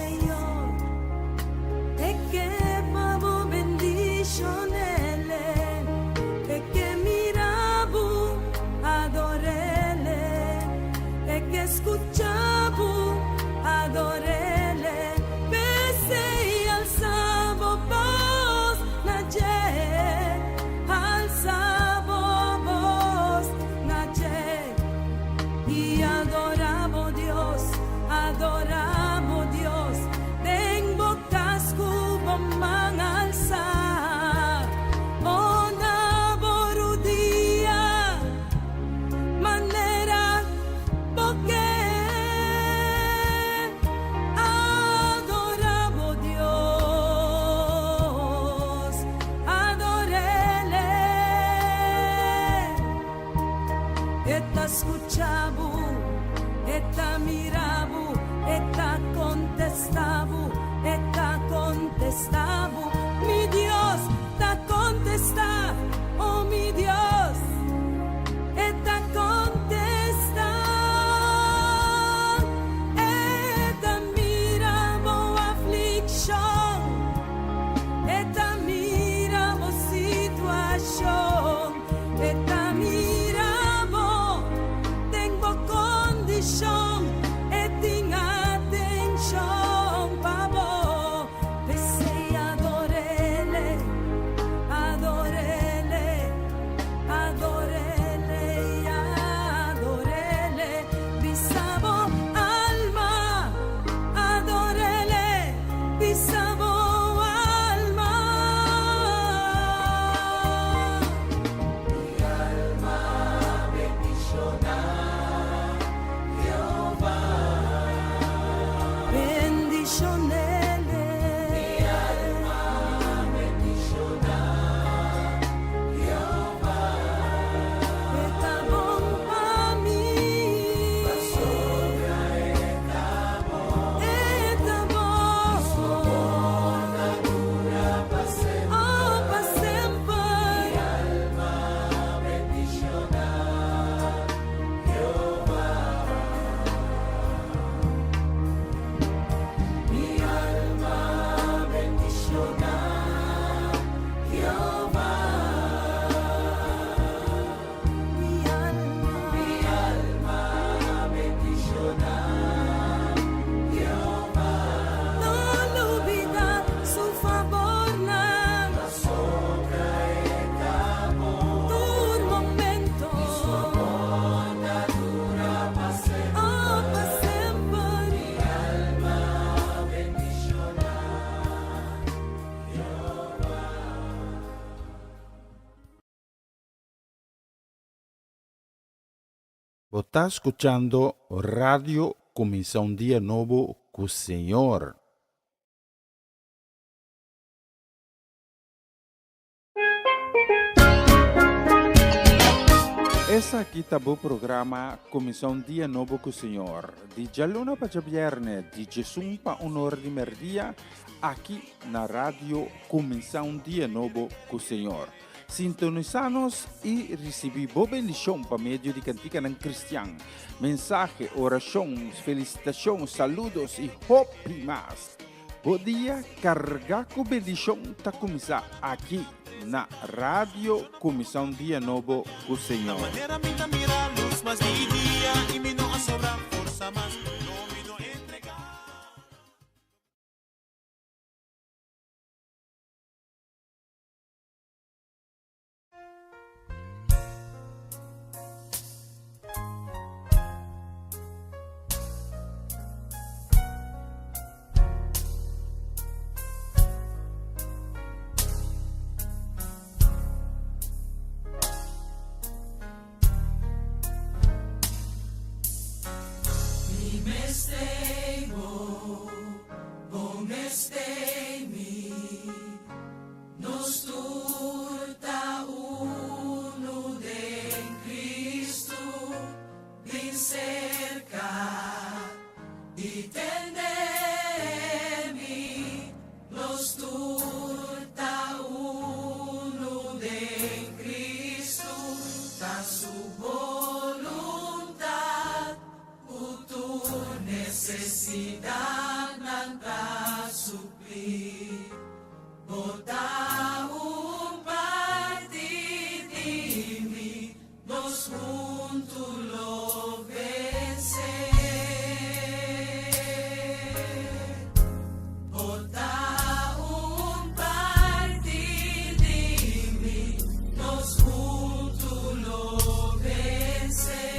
Señor, te que pavo bendicionele, te que mirabu adorele, te que escuchabu adorele, pese y alzabo voz naye, alzabo voz naye, y adoramos Dios, adoramos Dios, den bocas cubo man alza, ona borudia, manera porque adoramos Dios, adorele, esta escuchabu, esta mirabu, esta contestabu, mi Dios ta contesta, oh mi Dios, esta contesta, esta miramo aflicción, esta miramo situación, esta miramo tengo condición, tengo atención, pavo, pese adorele, adorele, adorele y adorele, bisabo alma, adorele, bisabo alma. Mi alma bendiciona Jehová, bendicionele. Mi alma bendiciona Jehová, está bon pa' mí, está bon, oh, pa' siempre. Mi alma bendiciona Jehová, mi alma bendiciona Jehová, mi alma bendiciona Jehová. No olvida su favor, la sombra acabó, tu momento, su onda dura pa' siempre, oh, pa' siempre. Mi alma bendiciona Jehová. Vos está escuchando Radio Comienza un Día Nuevo con Señor. Essa aqui tá o programa Comienza un Día Nuevo con Señor. Di giallona para viernes, di Gesù pa un'ora di merdia, aqui na Radio Comienza un Día Nuevo con Señor. Sintonizanos y recibí boa bendición por medio de cantica en cristiano. Mensaje, oración, felicitación, saludos y hope más. Bom dia, carregar com bendição está começar aqui na Rádio Começar um Dia Novo com o Senhor. Dime suplir. Bota un partidimi, nos juntos lo vencer. Bota un partidimi, nos juntos lo vencer.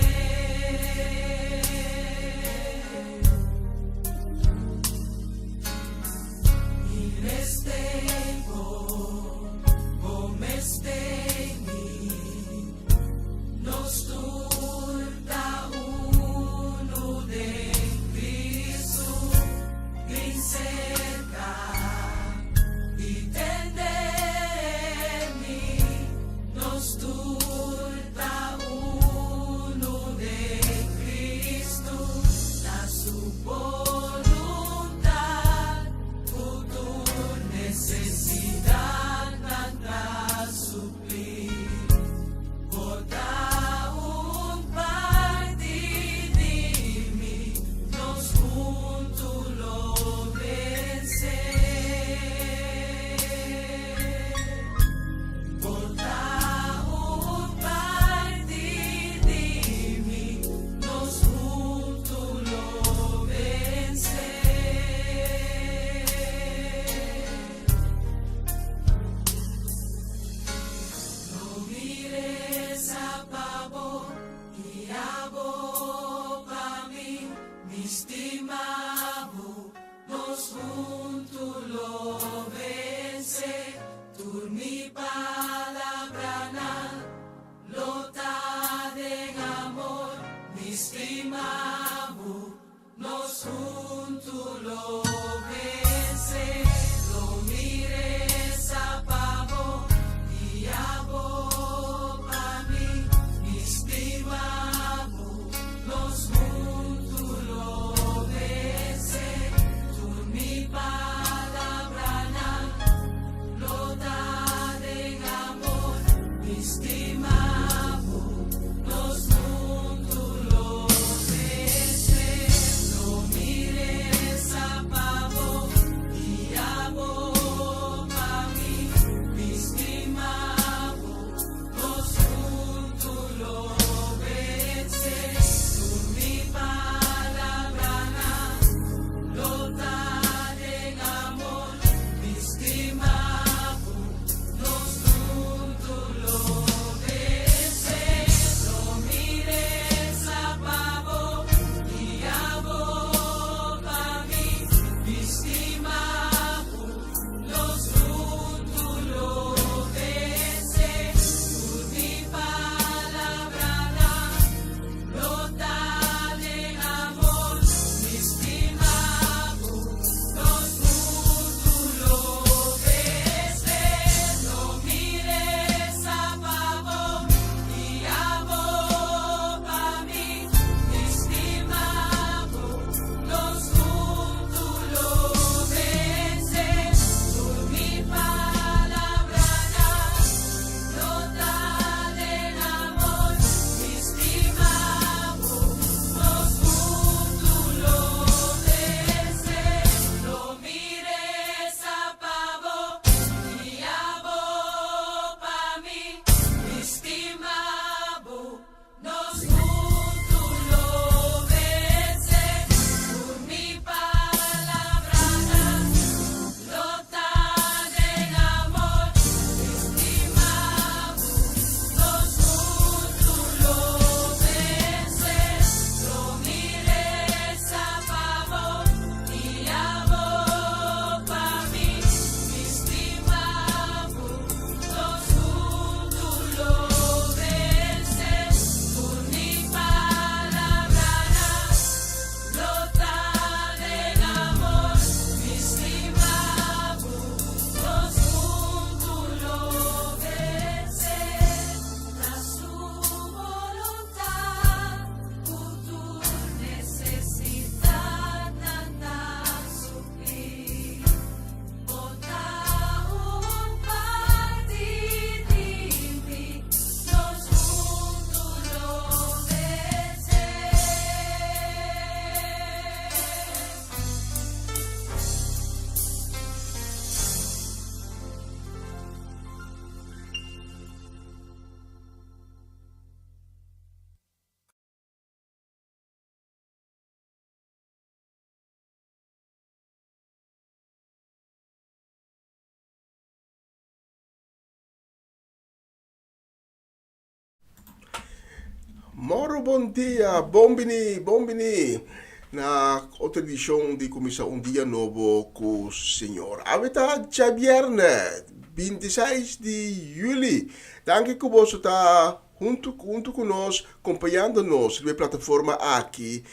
Moro, bom dia, bom-vindo na outra edição de Comissão Dia Novo com o Senhor. Aveta já viernes, 26 de julho. Danke que você está junto conosco, acompanhando-nos na plataforma aqui,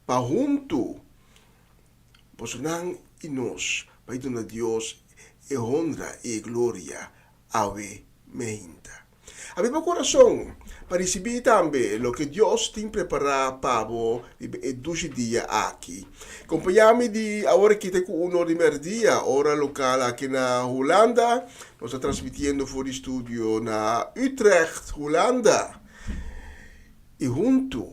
para junto, você não e nós, para dar a Deus e honra e glória ave meinta. A meu coração, para receber também o que Deus tem preparado para o 12 dias aqui. Acompanhamos de agora que tem com o primeiro dia, hora local aqui na Holanda. Nós estamos transmitindo por o estúdio na Utrecht, Holanda. E junto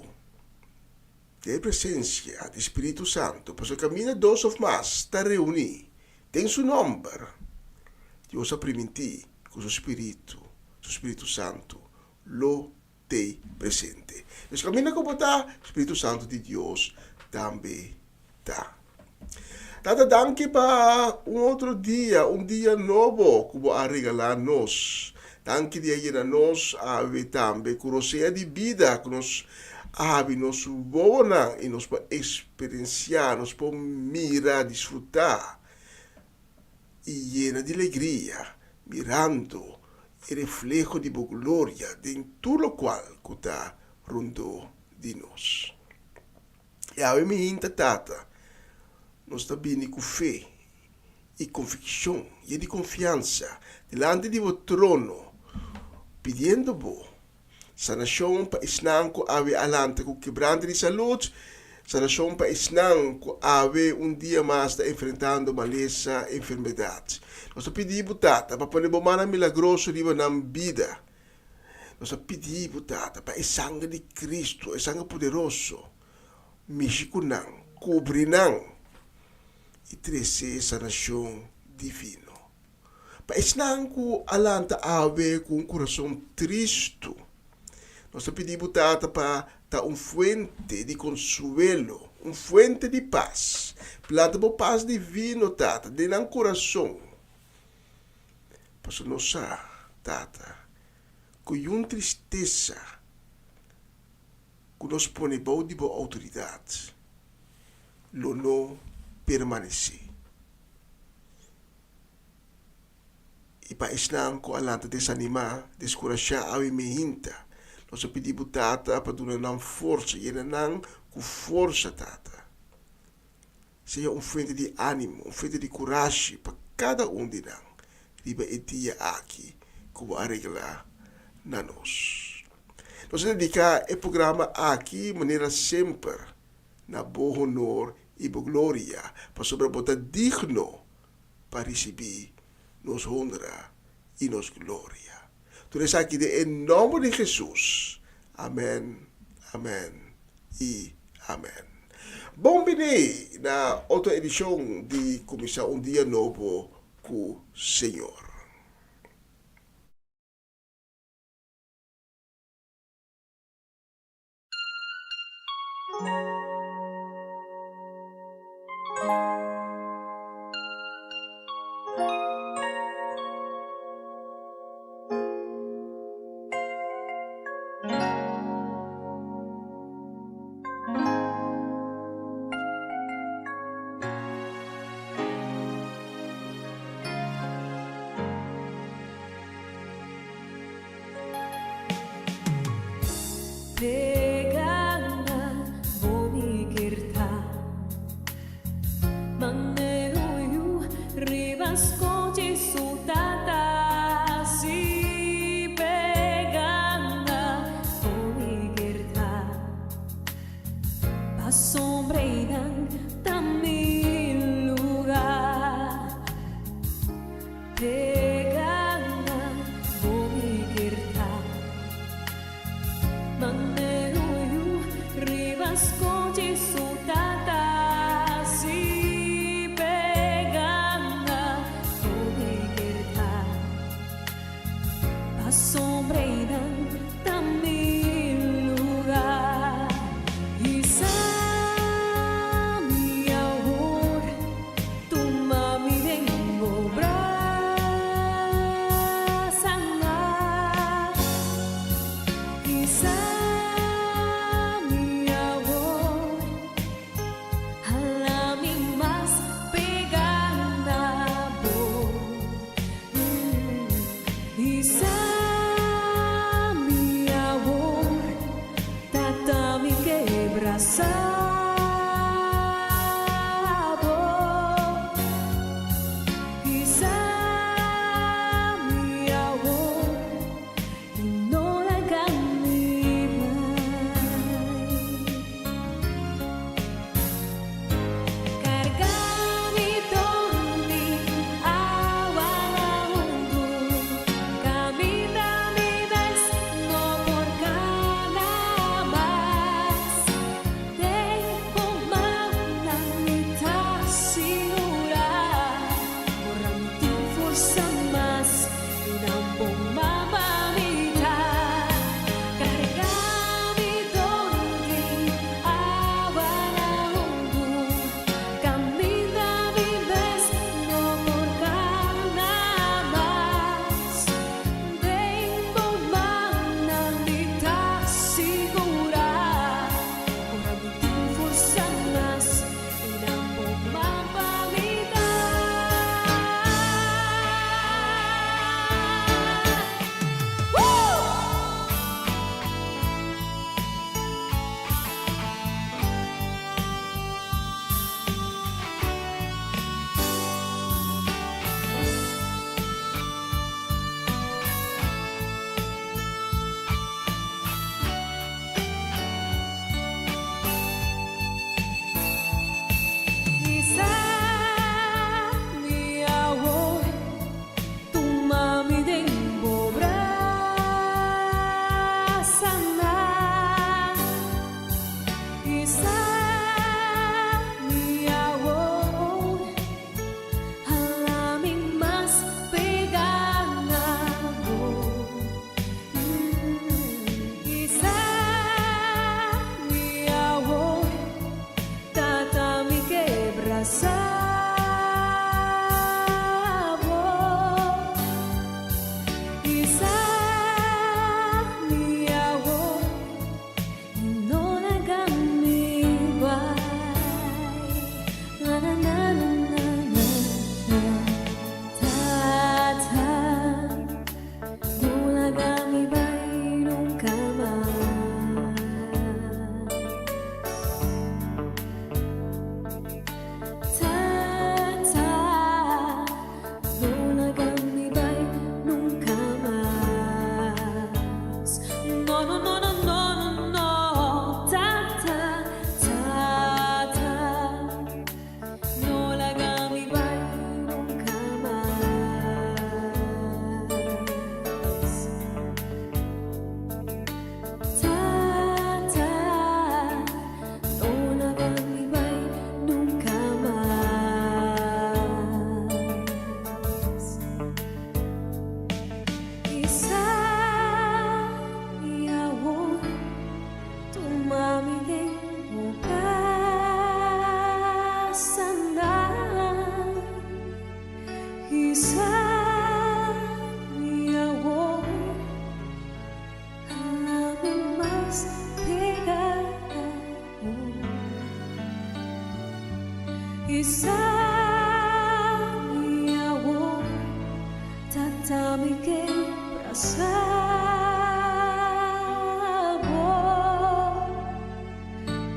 da presença do Espírito Santo, para caminhar dois ou mais, está reunido. Tem seu número. Deus a permitir com o Espírito Santo, lo te presente. Nós caminhamos com o Espírito Santo de Deus também está. Tata, danke para outro dia novo que vai regalar nos. Danke de aí a nós, ave também, curiosidade de vida, que nós ave nos bona e nos para experienciar, nos para mirar, desfrutar e llena de alegria, mirando o reflejo de glória de tudo o qual que está junto de nós. E a minha tata, nós está bem com fé e convicção e de confiança delante de o trono, pedindo-vos sanação para esnan ko ave alante com quebranto de saúde, sanação para esnan ko ave dia mais está enfrentando maleza e enfermidade. Nós pedimos tata para poner bomana milagroso riba na vida. Nós pedimos tata para o sangue de Cristo, o sangue poderoso, mexicunang, cobrinang e trazer sanação divino. Para esnan ko alanta ave com coração triste. Nós pedimos tata para dar fuente de consuelo, fuente de paz. Planta por paz divino, tata, de nosso coração. Para nossa, tata, com uma tristeza, que nos põe boa de boa autoridade, lo não permanecer. E para esnan ko alanta desanimar, descorajar a minha. Nós pedimos tata para dar força, e não com força, tata. Seja fonte de ânimo, fonte de coragem para cada de nós. Riba e dia aqui, que vai arreglar na nós. Nós dedicamos o programa aqui, de maneira sempre, na boa honor e boa glória, para sobrebotar digno para receber nos honra e nos glória. Tudo isso aqui em nome de Jesus. Amém, amém e amém. Bom-vindo na outra edição de Comissão Dia Novo com o Senhor. força más y não mamamita carregami donde abana undu camina vives no morgana más tempo manamita segura ora butin força más y não mamamita Quizá mi amor, tu mami dentro sana. Quizá mi amor, a la mi más pegada. Quizá mi amor. Tata mi quebra sabor quizá mi amor non agami vai na na na na na tata non agami vai nunca mais Tata, non agami vai nunca mais. No, no, no, no, no, no, no. Tata, tata, non agami vai nunca mais. Tata, non agami vai nunca mais. Quizá mi amor, tu mami dentro casa andar. Quizá mi amor, a la más pegada. Quizá mi amor, tatami quebra sabor.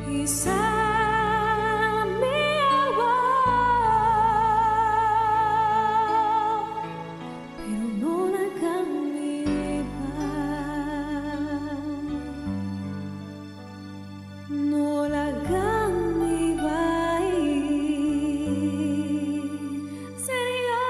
Quizá mi amor, pero non agami vai. Non agami vai. Señor.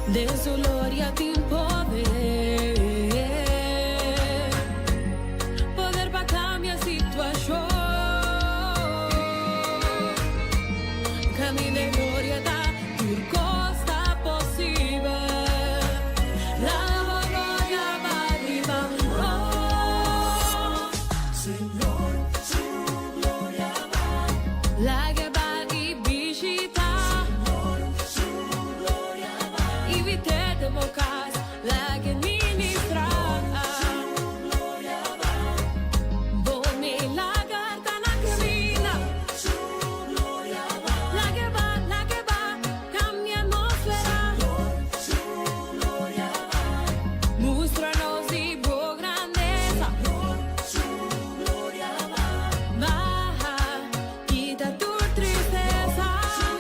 de su gloria sin poder, poder para cambiar situación, camino de gloria da por costa posible, la gloria va arriba, oh, Señor, su gloria va, la que va y visita, Señor, su gloria va, y vite de bocas, la que ministra, su gloria va, boni la carta la camina, su gloria va, la que va, cambia atmósfera, Señor, su gloria va, muéstranos y tu grandeza, Señor, su gloria va, baja, quita tu tristeza, su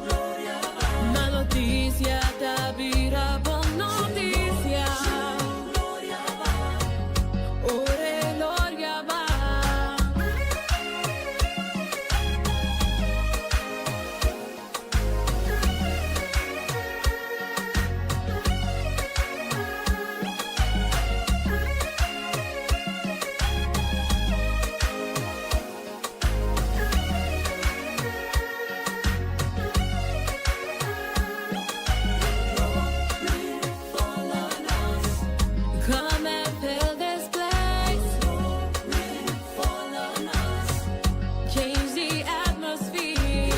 gloria va, la noticia te vira buena noticia, su gloria va, ore gloria va. Come and fill this place. Fall on us. Change the atmosphere.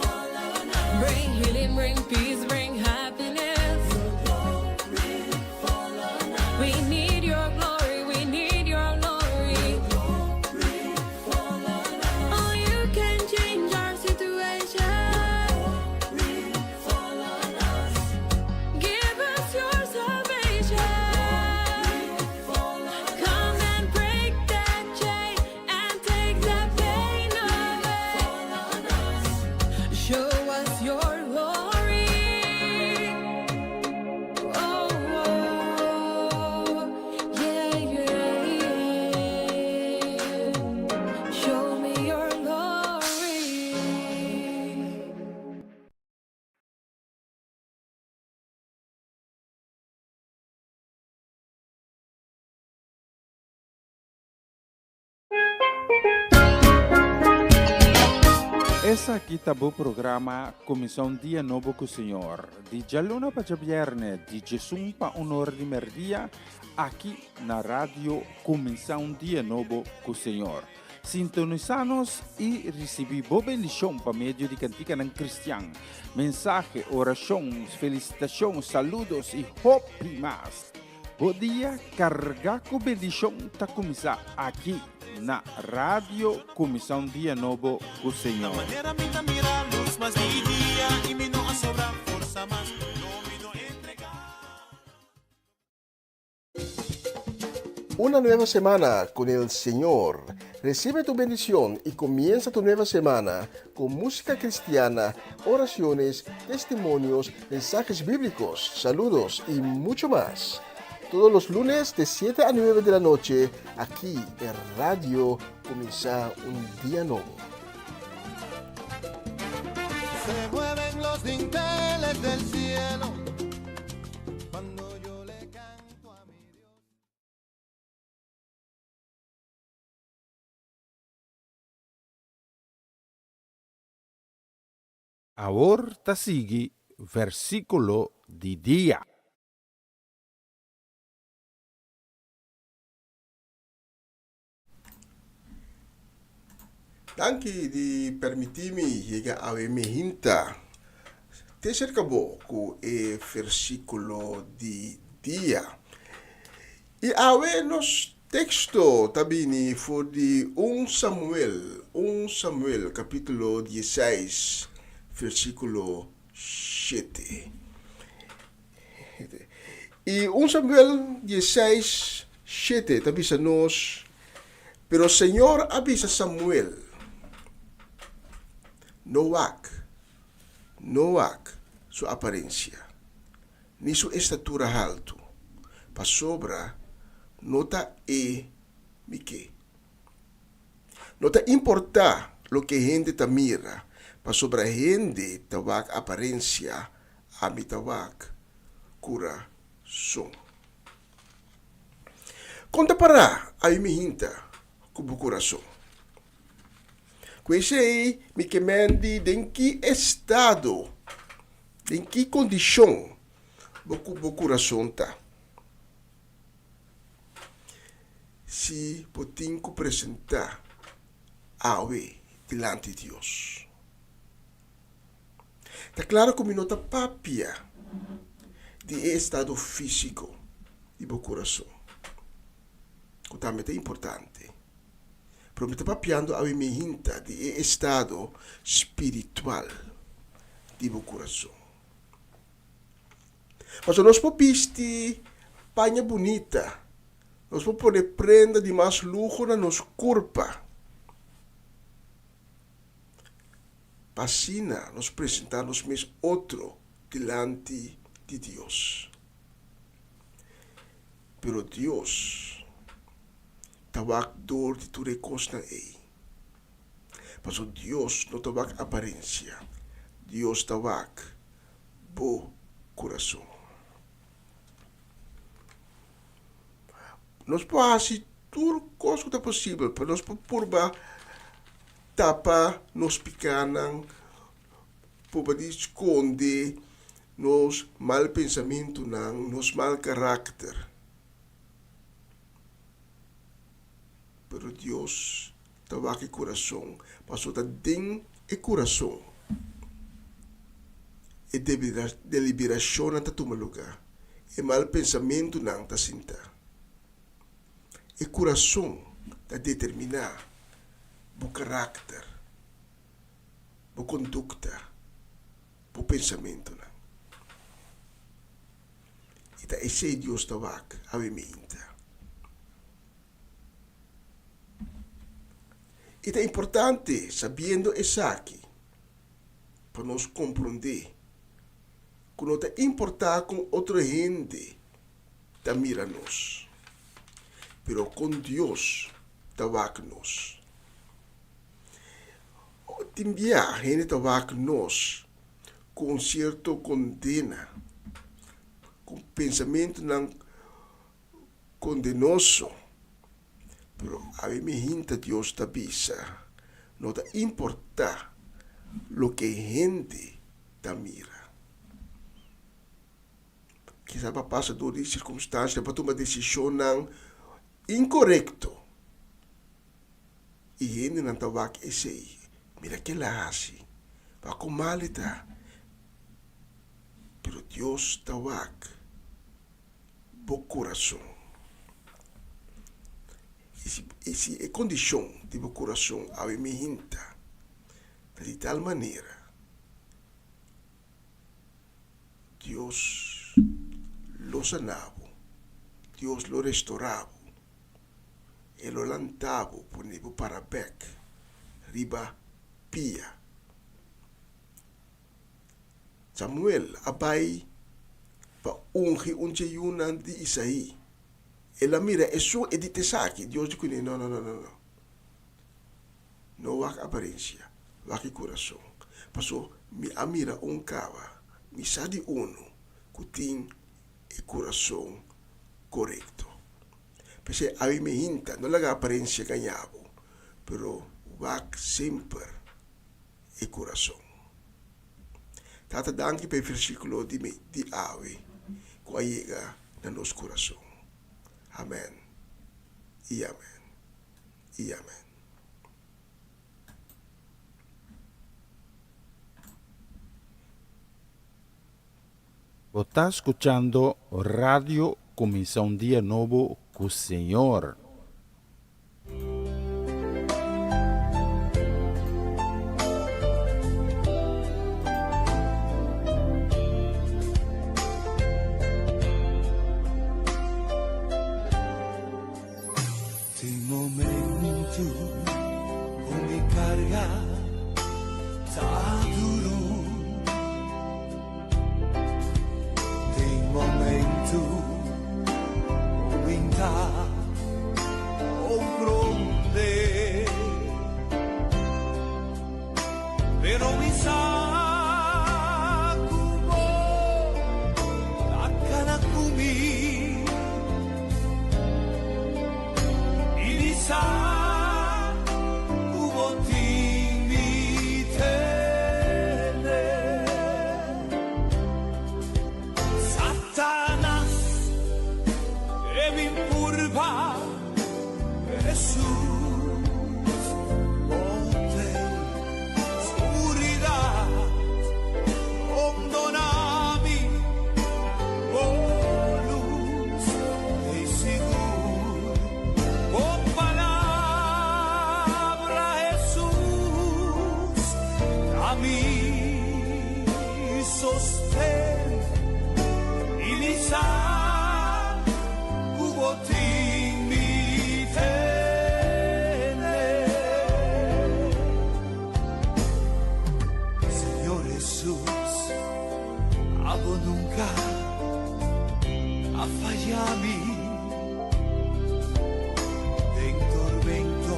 Fall on us. Bring healing, bring peace, bring happiness. Fall on us. We need your glory, we need your glory. Fall on us. Oh, you can change our situation. Fall on us. Give us your salvation. Come and break that chain and take that pain away. Show us your glory. Oh, yeah, yeah. Show me your glory. Essa aqui tá o programa Comissão Dia Novo com o Senhor. De Jaluna para Viernes, de Jesus para Honor de Merdia, aqui na rádio Comissão Dia Novo com o Senhor. Sintonizanos e recebi boa bendição para meio de cantica ng Cristian. Mensagem, orações, felicitações, saludos e hope mais. Bom dia, carga com bendição tá começar aqui na rádio Comissão Dia Novo com o Senhor. Manera minta mira luz más día y mi no sobra fuerza más no mi no entregar. Una nueva semana con el Señor. Recibe tu bendición y comienza tu nueva semana con música cristiana, oraciones, testimonios, mensajes bíblicos, saludos y mucho más. Todos los lunes de 7 a 9 de la noche, aquí en Radio Comienza un Día Nuevo. Se mueven los dinteles del cielo cuando yo le canto a mi Dios. Ahora sigue versículo di dia. Danke di permittimi che avemi hinta. Te cercavo con il versicolo di dia. E ave nos texto tabini fu di 1 Samuel capitolo 16 versicolo 7. E 1 Samuel 16 7 tabisa nos, pero Señor avisa Samuel, no wag su apariencia, ni su estatura alto, pa sobra nota Mique. No te importa lo que gente te mira, pa sobra gente te wag apariencia amitawak coração. Conta para a imihinta kubu coração. Conhecei me quemendi em que estado, em que condição o coração tá. Se podem apresentar awe diante de Deus. Está claro que não está papia de estado físico do coração. Que também é importante. Pero me está papiando a minha hinta de estado espiritual do coração. Mas nós podemos panha bonita. Nós podemos poner prenda de mais luxo na nossa corpa. Pasina, nós apresentamos mesmo outro diante de Deus. Pero Deus tawak dor de tudo costa ei. Mas o Deus não tawak aparência. Deus tawak bo coração. Nós podemos fazer tudo coisa que é possível, para nós purba tapa nos picanan, purba esconde nos mal pensamento nang, nos mal carácter. Pero Deus tawak e coração, passou da ding e coração. E deliberação não está tomando lugar. E mal pensamento não está sinta. E coração está determinar o carácter, a conduta, o pensamento. E tá esse Deus tawak a minha. E é importante, sabendo isso aqui, para nós compreender que não está importar com outra gente que mira nós. Pero com Deus tawak nós. Timbia a gente tawak nós com certo condena, com pensamento não condenoso. Pero a mí me hinta Dios tabisa, no te importa lo que gente te mira. Quizá va passa por circunstâncias para tomar decisão incorreto. E gente não tá vak esse, mira que lá assim, va com malita. Pero Dios tá vak, bo coração. Essa é a condição de meu coração a me hinta. De tal maneira, Deus lo sanava, Deus lo restaurava, e lo lantava por nível para bec, riba pia. Samuel abai pa ungi uncheyunan di Isaí. Ela mira, isso é de tesaki. Deus diz que não. Não há aparência, há coração. Passou, me amira cava, me sabe que tem o coração correto. Porque a mim me hinta, não há aparência ganhava, pero há sempre o coração. Tata danke para o versículo de Ave, que chega no nosso coração. Amém. E amém. E amém. Você está escutando Radio Comissão Dia Novo com o Senhor. Tem momento onde carga tá duro. Tem momento onde tá vin purba, Jesús, ponte oscuridad, condonami, oh luz e seguro, con palabra Jesús, a mí sostén y mi Señor Jesús, hago nunca a fallarme en tormento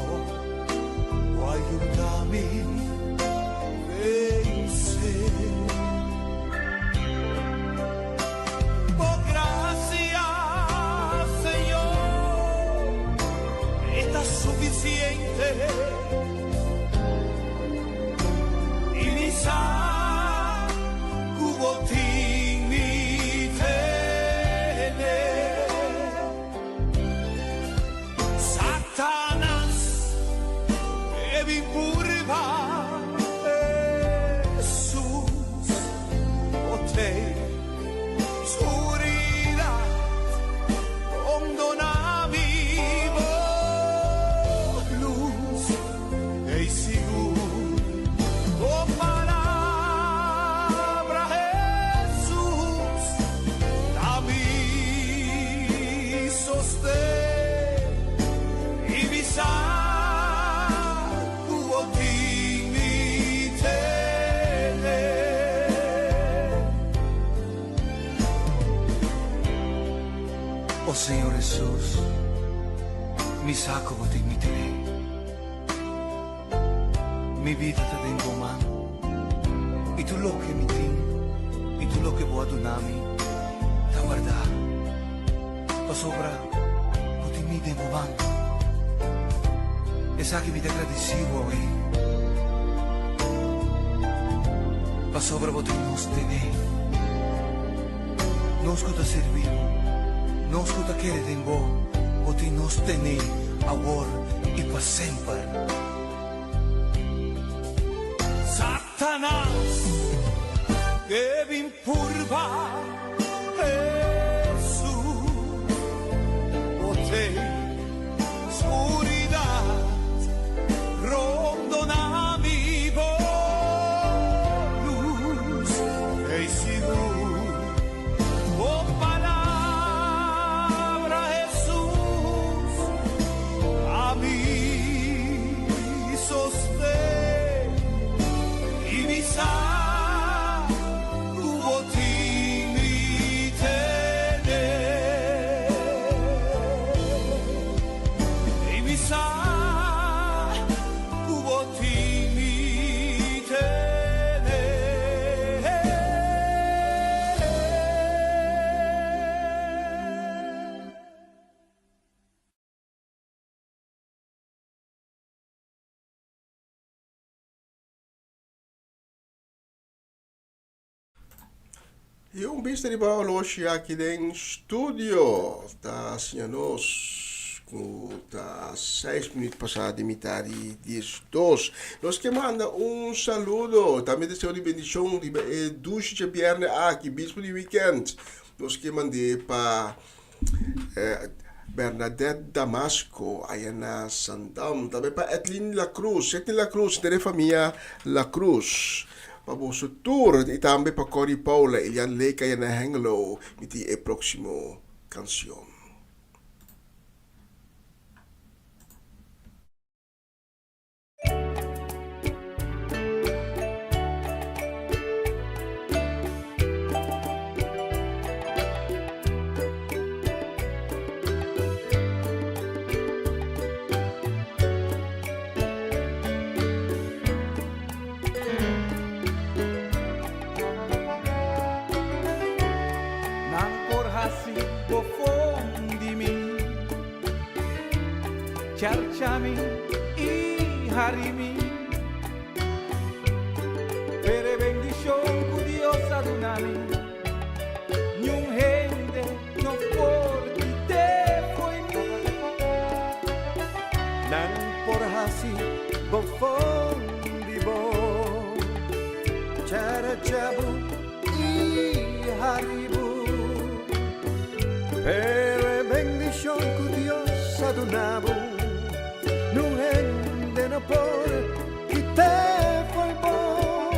o ayúdame vencer. Por gracias, Señor, está suficiente. Y mi cubotín mi tiene. Satanás, que mi purba, Jesús, te oscuridad, condona mi luz e seguro, con palabra Jesús, a mí sostén y mi cubotín mi tiene. Oh Señor Jesús, mi saco botín mi tiene. Mi vida te tengo mano, y tú lo que me tienes, y tú lo que voy a donarme, te guarda, pa sobra, botín mi tengo mano. Esa que me te agradecido hoy, pa sobra botín nos tener, nos escuta servir, nos escuta que le tengo, botín nos tener, ahora y pa siempre. Satanás, que vin purba, Jesús, bote, oscuridad, rondona mi luz, e seguro, con palabra Jesús, a mí sostén y mi cubotín mi tiene. Y mi cubotín mi tiene. E um beijo de hoje aqui em estúdio. Tá assim, nós com tá 6 minutos passados de metade e 12. Nós que manda saludo. Também desejo de bendição de duas de viernes aqui, bispo de weekend. Nós que mandei para Bernadette Damasco, aí na Sandam. Também para Etlin La Cruz, da família La Cruz. Paboso tour e também para Cory Paula, Elian Leica e na Hengelo, miti e próximo canção. Cercami y harimi, pere bendición curiosa dunami, nyun gente no por te Per bendición que Dios ha donado, no ende no por que te foi bom.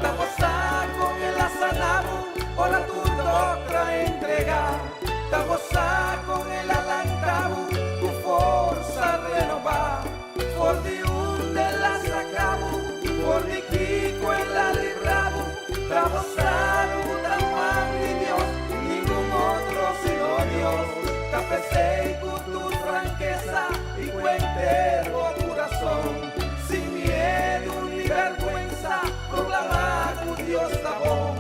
Ta gozar con el asanamo o la turdotra entregar. Ta gozar con el alantabu, tu forza renovar. Por di un de la sacabo, por di kiko en la librabo. Ta gozar un man de Dios, ningún otro sino Dios. Ta pesei con tu franqueza y cuentero corazón. Sin miedo ni vergüenza, proclamar que Dios está bon.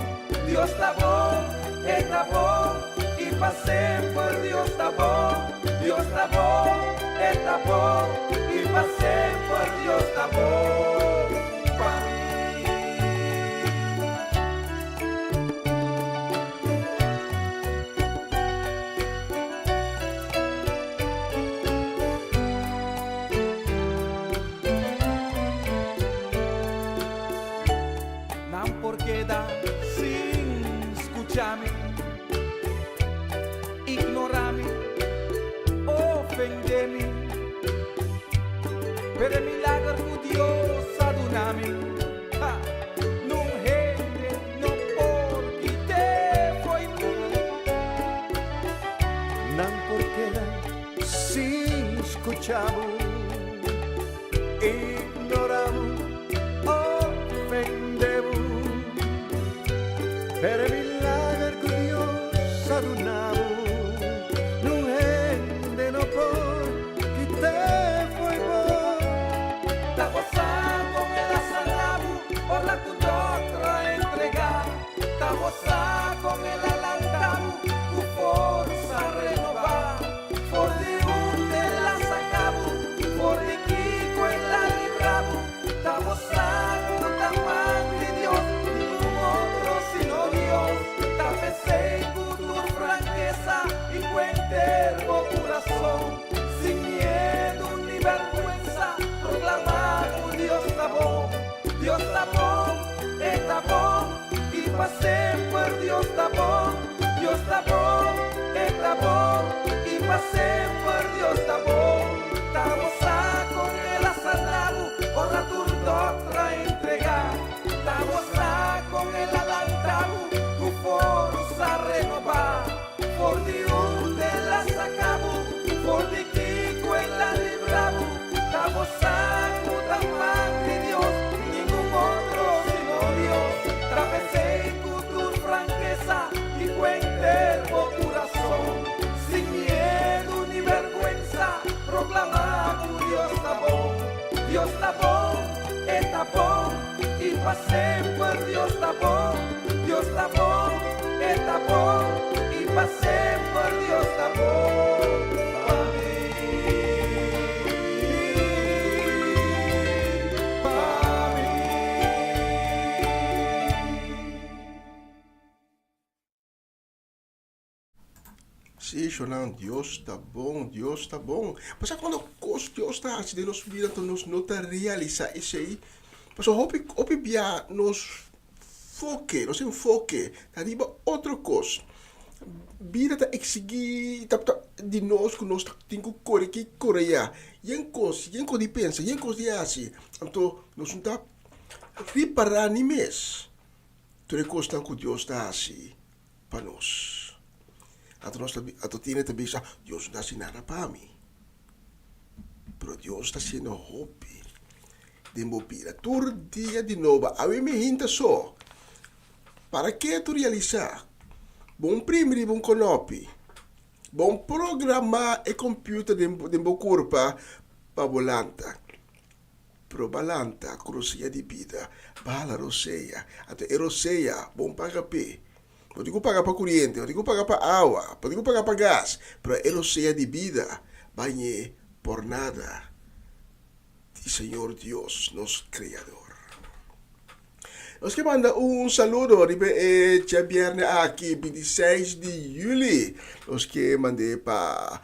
Dios está bon, está bon. Y pasé por Dios está bon. Dios está bon, está bon. Y pasé por Dios está bon. Pa' mí. Non porque da sin escucharme, ignorarme, ofenderme, per il milagro che Dios adunami, non rende, non porque te foi mí. Não porque sim escuchamos, ignoramos, ofendemos. Per il milagro que Dios ha donado, no ende no por que te foi bom. Ta gozar con el asanabo, por la tu otra entregar. Ta gozar con el alantabu, tu forza renovar. Por de un de la sacabo, por de kiko en la librabo. Ta gozar con la man de Dios, ningún otro sino Dios. Ta pesei con tu franqueza y cuentero corazón. Sin miedo ni vergüenza, proclamar que Dios está bon. Dios está bon, está bon. Y pasé por Dios está bon. Dios está bon, está bon. Y pasé por Dios está bon. Ta gozar con el asanabo, por la turdotra entregar. Ta gozar con el alantabu, tu forza renovar. Por di un de la sacabo, por di kiko en la librabo. Ta gozar con la man de Dios, ningún otro sino Dios. Trapecei con tu franqueza y cuentero corazón. Sin miedo ni vergüenza, proclamar que Dios está bon. Dios está bon, está bon. Y pasé por Dios está bon. Dios está bon, está bon. Y pasé por Dios está bon. Pa' mí, pa' mí. Sí, Shonan, Dios está bom, Dios está bom. Mas quando Deus está assim de nos vida, então nos nota realizar isso aí. Mas hope bia nos nos enfoque, arriba outra coisa. Vida tá exigir de nós que nós temos que Coreia. Yen coisa de pensa, yen coisa de assim. Então nós não tá reparar nem mês. Tudo coisa que Deus está assim para nós. Ato tiene também Deus não está nada para mim. Pero Deus está sendo hope. Dembo pira todo dia de novo. A mim me hinta só. Para que tu realizar? Bom primeiro, bom conopi. Bom programar e computer dembo corpo para volanta. Pro balanta, crucia de vida. Bala roseia. Até eroseia, bom paga pé. Pode pagar para corrente, pode pagar para água, pode pagar para gás. Pero eroseia de vida, banhe por nada. De Senhor Deus, nosso Criador. Nós que manda saludo dia viernes aqui, 26 de julho. Nós que mandei para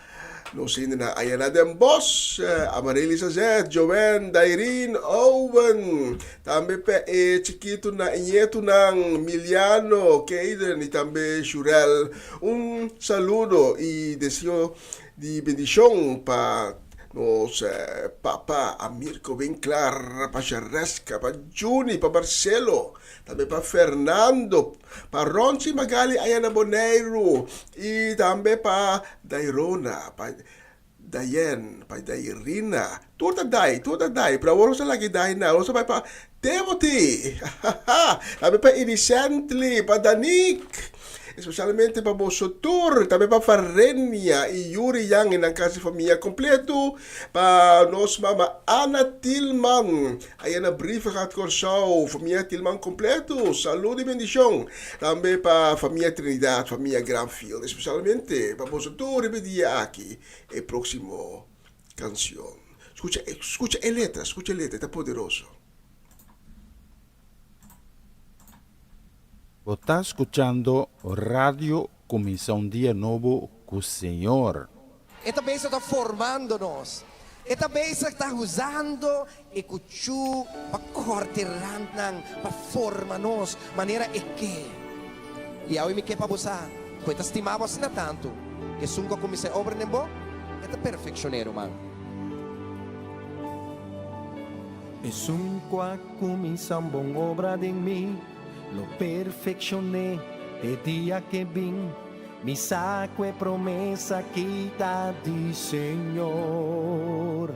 No sino na ayan na din boss, Amarili Sazet, Joanne, Daireen, Owen, tambe pe chiquito na inyeto ng Miliano, Kaden y tambe Shurel. Un saludo y deseo de bendición para nos Papa Amirko Vinclar, pa Charesca, pa Juni, pa Marcelo, tambe pa Fernando, pa Ronchi Magali Ayana Boneiro, y tambe pa Dairona, pa Dayen, pa Dairina, tuta dai, pra wala sa lagi dai na, wala sa pa Timothy, tambe pa Innocently, pa Danik, especialmente para Bosotur, também para Farrenia e Yuri Yang ng kasi família completo, para nos mama Ana Tilman, ayan na brief at Corsaw, família Tilman completo, saludo e bendición, também para família Trinidad, família Granfield, especialmente para Bosotur e pedia aqui, el próximo canción. Escucha a letra, está poderoso. Está escuchando Radio Comisión Día Nuevo con Señor. Esta vez está formándonos. Esta vez está usando e cuchu para corterando, para formarnos maneira é que. E aí me quer para você, coita estimamos na tanto, que sunga comecei obra nem bom, é perfeccioneiro, man. Es un comienza un buen obra de mí, lo perfeccioné el día que vin, mi saco e promesa quita di Señor.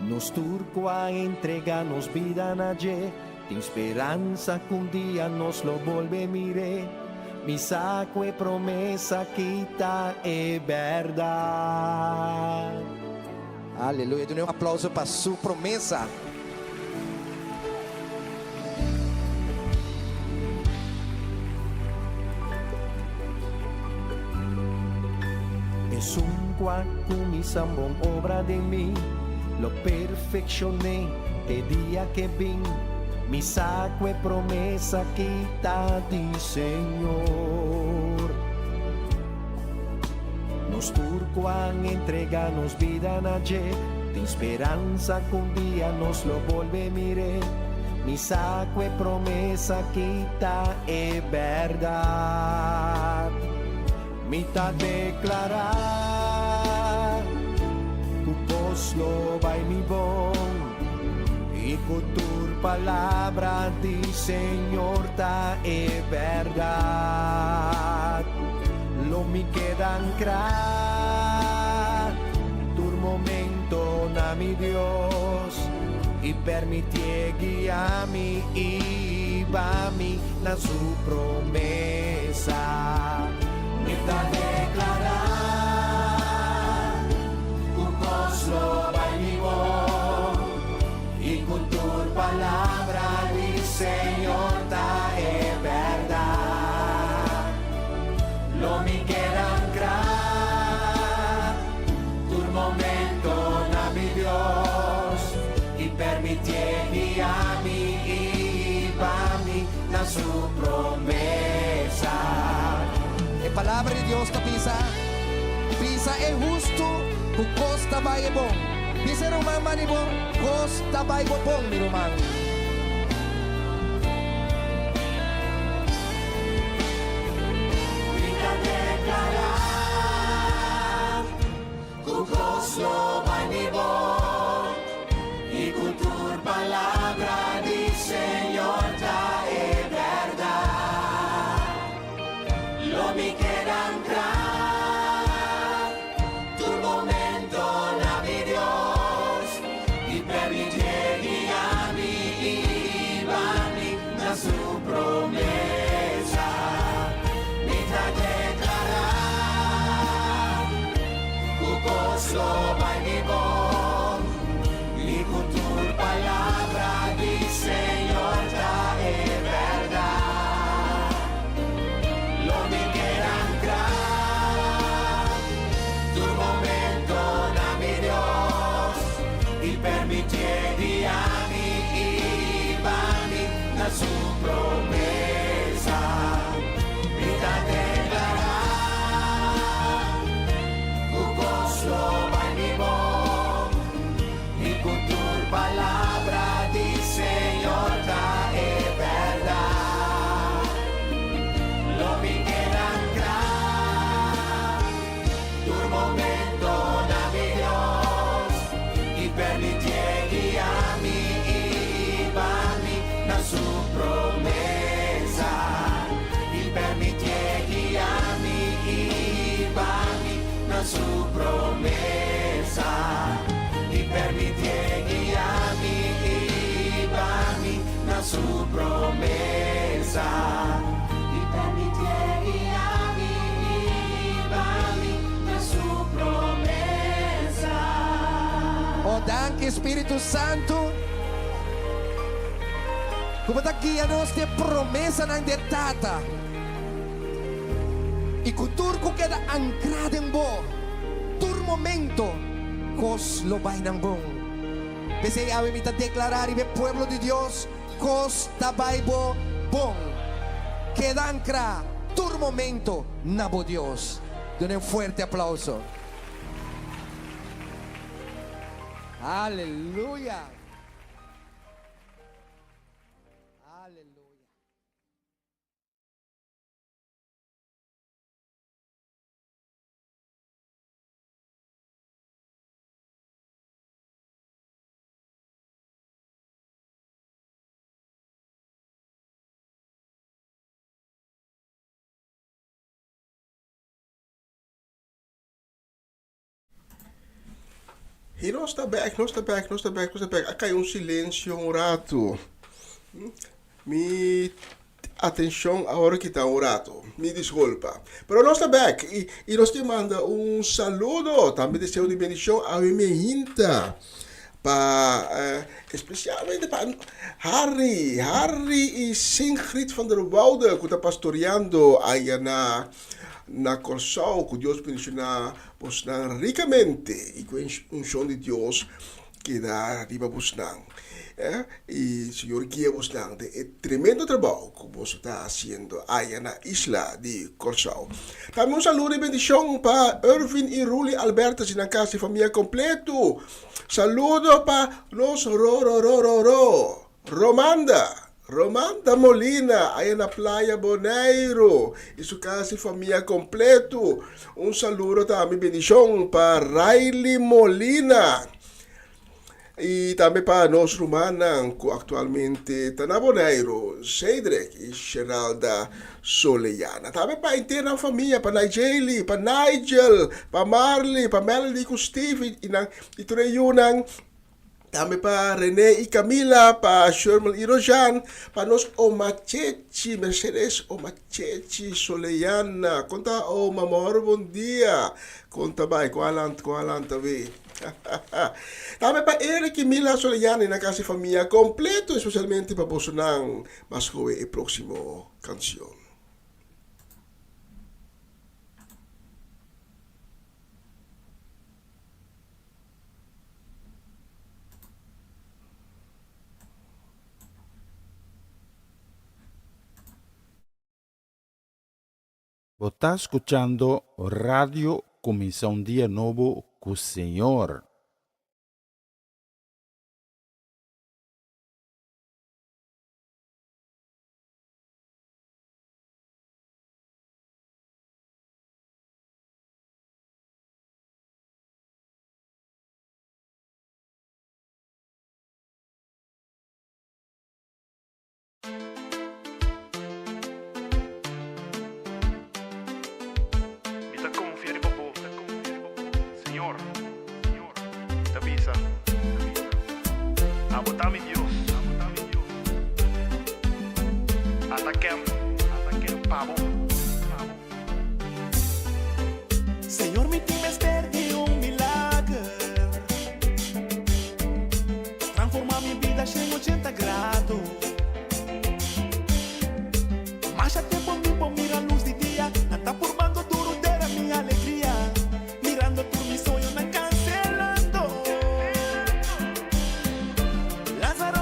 Nos turco a entregarnos vida nadie, de esperanza que un día nos lo vuelve mire, mi saco e promesa quita é verdade. Aleluia. Dê um aplauso para sua promessa. Es un comienza una obra de mí, lo perfeccioné el día que vin, mi saco e promesa quita di Señor. Nos turco han entregarnos vida nadie, de esperanza que un día nos lo vuelve mire, mi saco e promesa quita é verdade. Mitad declarar, tu poslo vai mi bom, y con tu palabra di Señor ta é verdade. Lo mi quedan crar, tu momento na mi Dios, y permitie guiarmi y va-mi na su promesa. Neta declarar, tu poslo vai mi bom, y con tu palabra di Señor ta é verdade. Lo mi quedan crar, tu momento na mi Dios, y permitie guiarmi y va-mi na su promesa. A palavra de Deus pisa é justo, o costa vai é bom. Pisa não mani bom, costa vai bom, meu irmão. Declarar, tu poslo vai mi bom, y con tu palabra di Señor ta é verdade. Lo mi quedan crar, tu momento na mi Dios, y permitir guiarmi y va-mi na su promesa. Neta declarar, tu poslo vai mi bom, y con tu palabra di Señor ta é verdade. Lo mi quedan na su promesa y permitir guiarme y llevarme na su promesa y permitir guiarme y llevarme na su promesa. Oh, danke Espíritu Santo. Como tá guia-nos de promessa na detata. E cultura que queda ancrada em bo. Tur momento, cos lo vai nang bom. Bese ave mita declarar e pueblo de Dios, cos ta vai bo bom. Queda ancra, tur momento, na bo Dios. Done un fuerte aplauso. Aleluya. Aleluya. E nós está back. Acá um silêncio um rato. Me atenção a hora que está um rato. Me desculpa. Pero nós está back. E nós te manda saludo. Também deseo de bendição a minha hinta. Especialmente para Harry e Sigrid van der Woude, que está pastoreando aí na Corsau, que Deus bendicionar vos ricamente e com unção de Deus que dá arriba vos e Senhor guia vos de tremendo trabalho que vos está fazendo aí na isla de Corsau. Também saludo e bendição para Irvin e Ruli Alberta e na casa de família completo. Saludo para nós Romanda Molina, aí na Playa Bonaire, e sua casa e família completo. Saludo também, bendição para Riley Molina. E também para nós romanos, que atualmente está na Bonaire, Cedric e Geralda Soleyana. Também para a interna família, para Nigel, para Marley, para Melody, com Steve, e Tureyunan. Também para René e Camila, para Sherman e Rojan, para nós Omachechi, Mercedes Omachechi Soleyana. Conta, mamor, bom dia. Conta, vai, com alant, também. Também para Eric e Mila Soleyana, na casa de família completo, especialmente para Bolsonaro, mas foi a próxima canção. Você está escuchando Radio Comisión Día Nuevo con Señor. Senhor, me tens de milagre. Transformar minha vida em 80 graus. Mas até por mim, a luz de dia. Não está formando duro ter a minha alegria. Mirando por mi sonho, não cancelando. Lázaro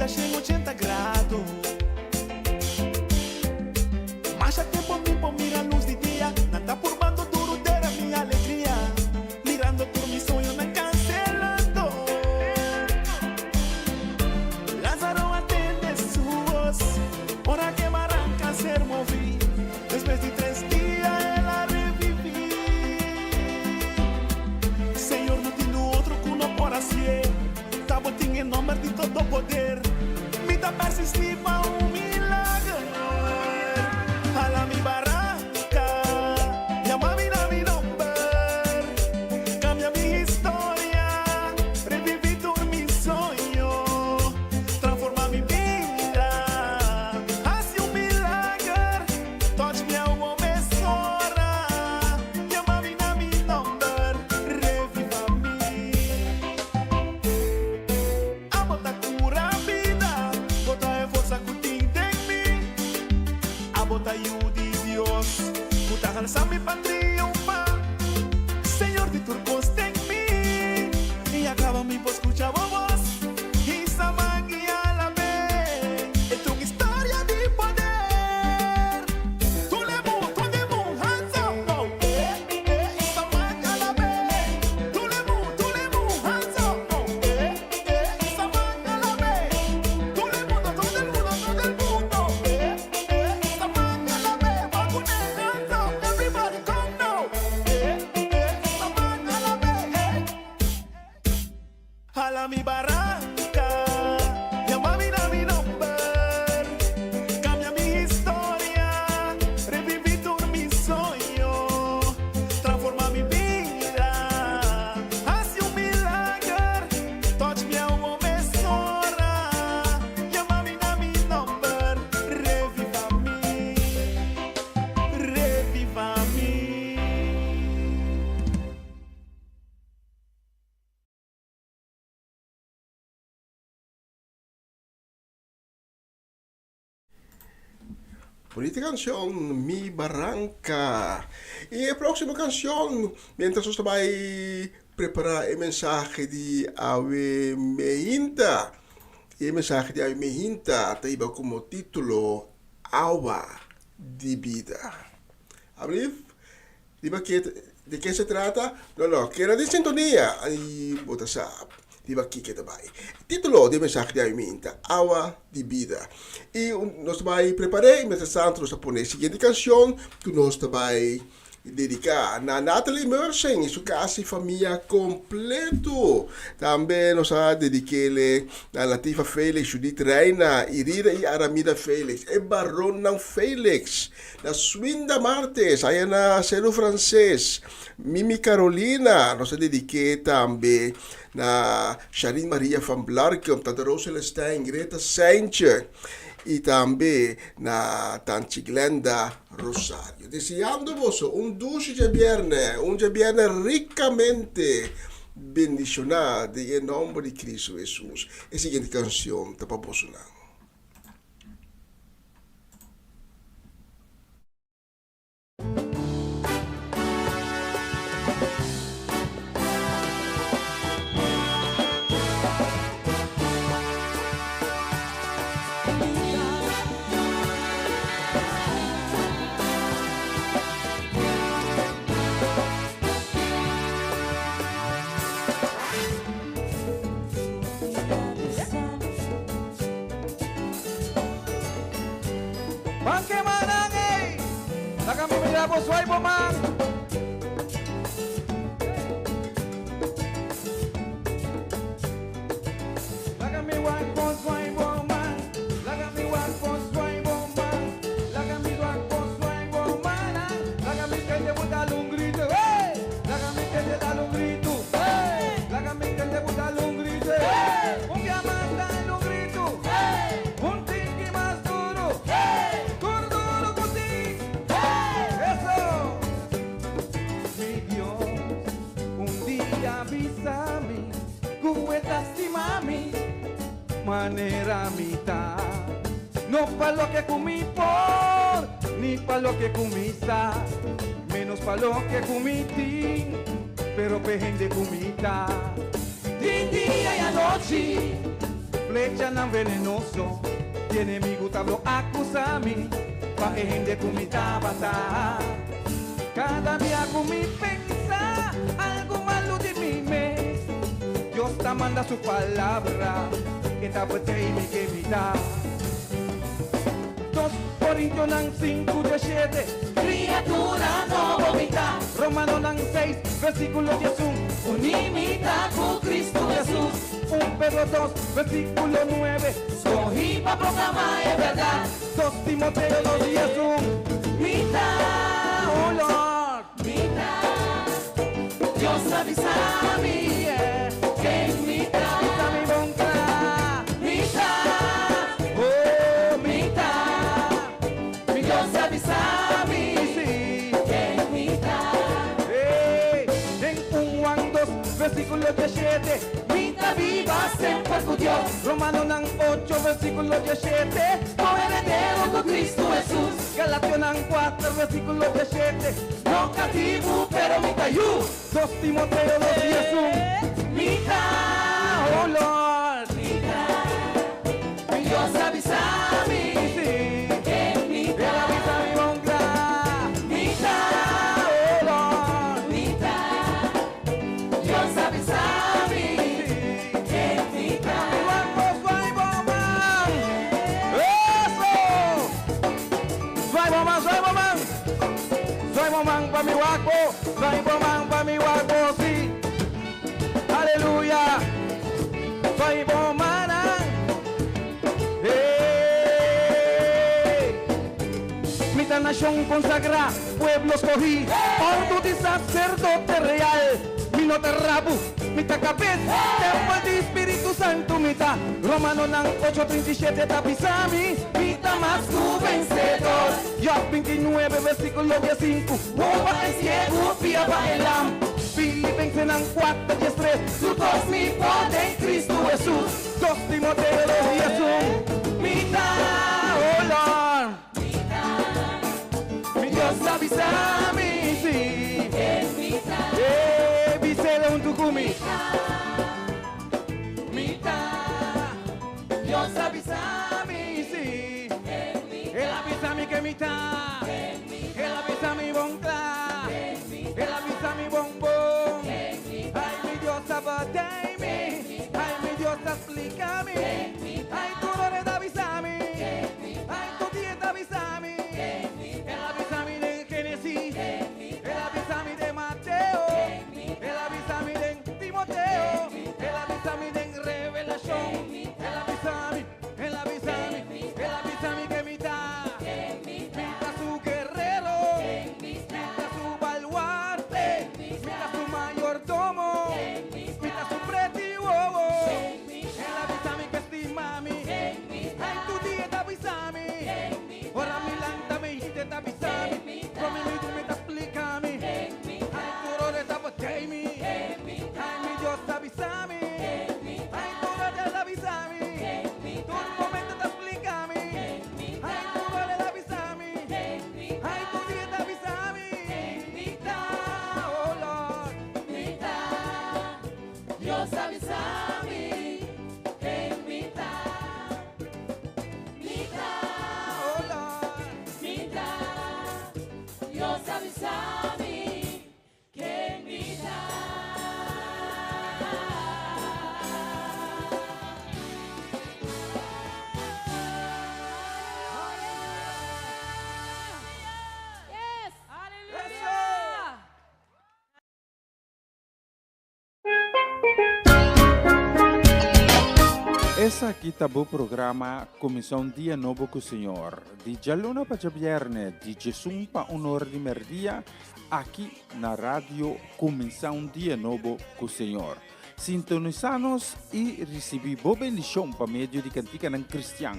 vida chega 80 grados. Mas já tempo mira a luz de dia. Não tá formando duro ter a minha alegria. Mirando por mi sonho, não cancelando. Lázaro atende suas. Ora que arranca ser movido. Después de 3 dias ela revivi. Senhor, não tem outro que não por assim. Tava em nome de todo poder. Me dá persistir para milagre. Jala mi barranca, llama mi nombre, cambia mi historia, reviví tu mi sueño, transforma mi vida, hace milagre, touch me algo mesora, llama mi nombre, reviva mi. A bota cura a vida, bota força que tem em mim. A bota ayuda Dios, puta alza mi pan triunfa. Señor de turcos en mí, y acaba mi voz, escucha voz, y saman y a la vez, es tu historia de poder. Tú le hands up, no, y saman a la vez. Tú le hands up, no, y saman a la vez. Tú le todo el mundo, saman a la vez. Put your hands up, everybody come now. Saman a la vez. Jala mi barranca, llama mi nombre, cambia mi historia, reviví tu mi sueño, transforma mi vida, hace milagre, touch me algo mesora, llama mi nombre, reviva mi, reviva mi. Bonita canción, Mi Barranca. Y la próxima canción, mientras usted va a preparar el mensaje de Ave Meinta. Y el mensaje de Ave Meinta lleva como título Agua de Vida. ¿Abril? ¿De qué se trata? No, que era de sintonía. Ahí, botasap. Diba aqui que também. Título de mensagem de Aiminta, Agua de Vida. E nós também preparei, mas santo nós põe a seguinte canção que nós também dedicar na Natalie Mersing e sua casa e família completo. Também nós dediquei na Latifa Felix, Judith Reina, Irida e Aramida Felix, e Baron não Felix, na Swinda Martes, aí na Cero Francês, Mimi Carolina, nós dediquei também na Sharin Maria van Blarkum, Tata Roselestein, Greta Saintje e também na Tante Glenda Rosario. Deseando-vos dulce viernes ricamente bendicionado em nome de Cristo Jesus. A seguinte canção está para vos. Man que manang la kami mira po sway po man. La kami wag po sway po man. La kami wag po sway po man. La kami wag po sway po man. La kami kaya mo dalong grito. Hey! La kami kaya dalong grito. Hey! La kami kaya mo dalong grito. Hey! Un diamante dalong grito. Hey! Un tiki más duro. Hey! Avísame, como estás, mami, manera mitad. No pa' lo que comí por, ni pa' lo que comista, menos pa' lo que comí, pero pejen de comita. De día y anoche, flecha nan venenoso. Tiene mi gutablo acusami, pa que gente comita bata. Cada día con mi pensa, algo malo de mi mes. Dios te manda su palabra, que te apueste y mi que me da. 2 Corintios 5:17, Criatura no vomita, Romano 6, versículo 11, unimita con Cristo Jesús. 1 Pedro 2, versículo 9, Escogí para proclamar es verdad. 2 Timoteo 2:11, Mita, oh Lord, mita, Dios avisa a mí que mita, quita mi boca, mita, oh mita, Dios avisa a mí sí, que mita, en Juan 2, versículo 17, mita viva sempre con Dios. Romano 8, versículo 17, Coheredero con Cristo Jesús. Galateo 4, versículo 17, No cativo, pero mita you. 2 Timoteo 2:11, Mita, oh Lord, Dios avisa a mí sí, que Él mita, avisa mi boca, mita, oh Lord, mita, Dios avisa a mí que mita. vamos, vai bomba, eso, vai bomba, pa mi guapo, vai bomba pa mi guapo, sí, aleluya, vai bomba. Mitad nación consagra, pueblo escogí, ordo de sacerdote real, mi no te rabu, mitad cabeza, templo de Espíritu Santo, mitad, Romano 8:37, tapisami, mitad más tu vencedor, Job 29, versículo 15, Boba es ciego, pía va el lam. Filipenses 4:10, Su tos mi poder en Cristo Jesús. 2 Timoteo 2:10, Mita, oh Lord, mi Dios avisa a mí sí, que mita, visele un tucumi, mita, Dios avisa a mí, sí, Él avisa a mí que mitad, Él avisa a mi bonca, Él avisa a mi bombón, ay mi Dios abate ay mi Dios explícame, ay tú no le avisa a mí, ay tú tienes avisa a mí, Él avisa a mí de Génesis, Él avisa a mí de Mateo, Él avisa a mí de Timoteo, Él avisa a mí de Revelación, Él avisa a mí, Él avisa a mí, Él avisa a mí que mitad, mitad su guerrero, mitad su baluarte, mitad su mayordomo, mitad su pretty bobo, Él avisa a mí que estima a mí, ay tu tía te avisa a mí, ora mi lanta me dijiste te avisa a mí, come mi tú me te explica a mí, ay tu rore te apoyé mi, ay mi Dios te avisa a mí, ay tu rore te avisa a mí, tu momento te explica a mí, ay tu rore te avisa a mí, ay tu tía te avisa a mí, mita, oh Lord, mita, Dios avisa a mí que mita, mita, oh Lord, mita, Dios avisa a mí que mita. Yes. Essa aqui tá o programa Comissão Dia Novo com o Senhor. De Jaluna para Viernes, de Jesus para Honor de Merdia, aqui na rádio Comissão Dia Novo com o Senhor. Sintonizanos e recebi boa bendição para meio de cantiga não cristã.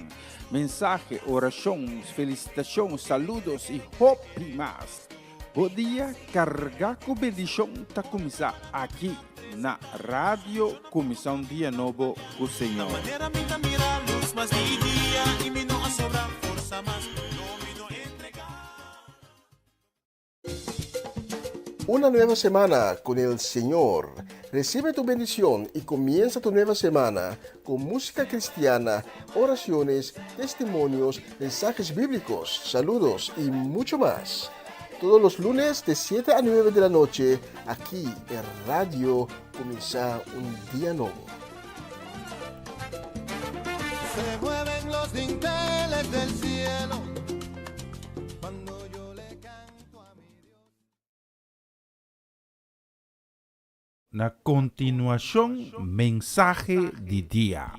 Mensagem, orações, felicitações, saludos e hope mais. Bom dia, carregar com bendição tá começar aqui na rádio Comissão Dia Novo com o Senhor. Manera minta mira luz más mi día y mi no sobra fuerza más no mi no entregar. Una nueva semana con el Señor. Recibe tu bendición y comienza tu nueva semana con música cristiana, oraciones, testimonios, mensajes bíblicos, saludos y mucho más. Todos los lunes de 7 a 9 de la noche, aquí en Radio Comienza un Día Nuevo. Se mueven los dinteles del cielo cuando yo le canto a mi Dios. Na continuación, mensaje de día.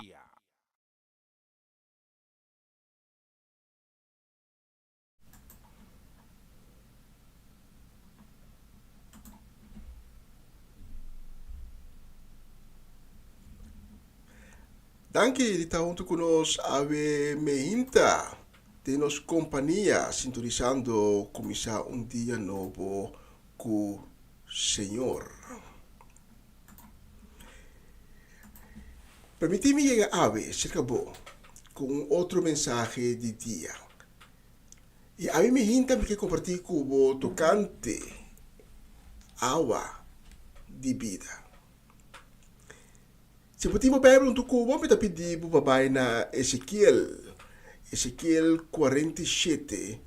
Danke de estar junto conosco, Ave Meinta, de nos companhia, sintonizando começar um dia novo com o Senhor. Permite-me chegar, Ave, cerca bo, com outro mensagem de dia. E Ave Meinta me quer compartilhar com o tocante água de vida. Se podemos perguntar como me pedir para papai na Ezequiel 47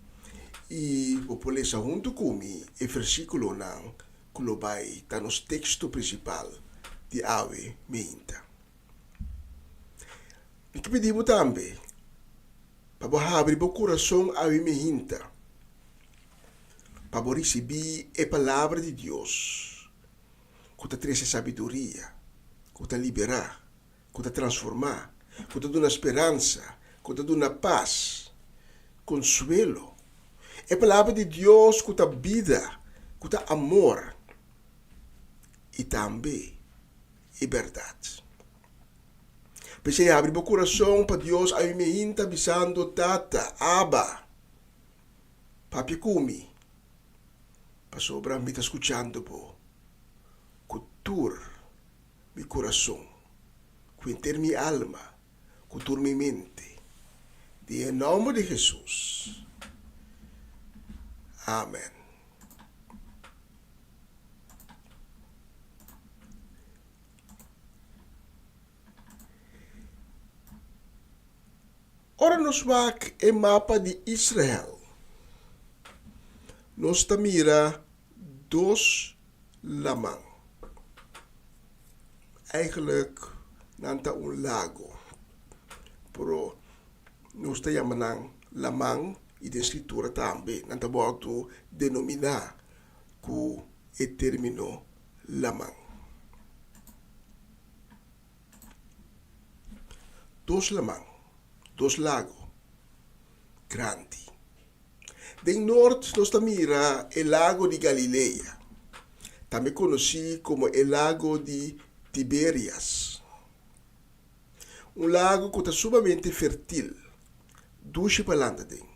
e vou ler junto comigo o versículo não que vai estar no texto principal de Ave Meinta. E que pedimos também para abrir o coração Ave Meinta para receber a palavra de Deus que traz sabedoria, que te liberar, que te transformar, que te dá esperança, que te dá paz, consuelo. É a palavra de Deus que te vida, que te amor e também é verdade. Pensei abrir meu coração para Deus, aí me inta avisando tata, aba, papi kumi, para sobra me está escutando po, cultura mi coração, cuenter mi alma, cultur mi mente. Em nome de Jesus. Amém. Ora nos maak o mapa de Israel. Nos mira dos lamang. Eigenlijk nanta un lago. Pero nós chamamos lamang e de escritura também. Nanta volto denominar com o termino lamang. Dos lamang, dos lago, grande. De norte nós mira o lago de Galileia, também conhecido como o lago de Tiberias. Lago que está sumamente fértil, doce para landa den,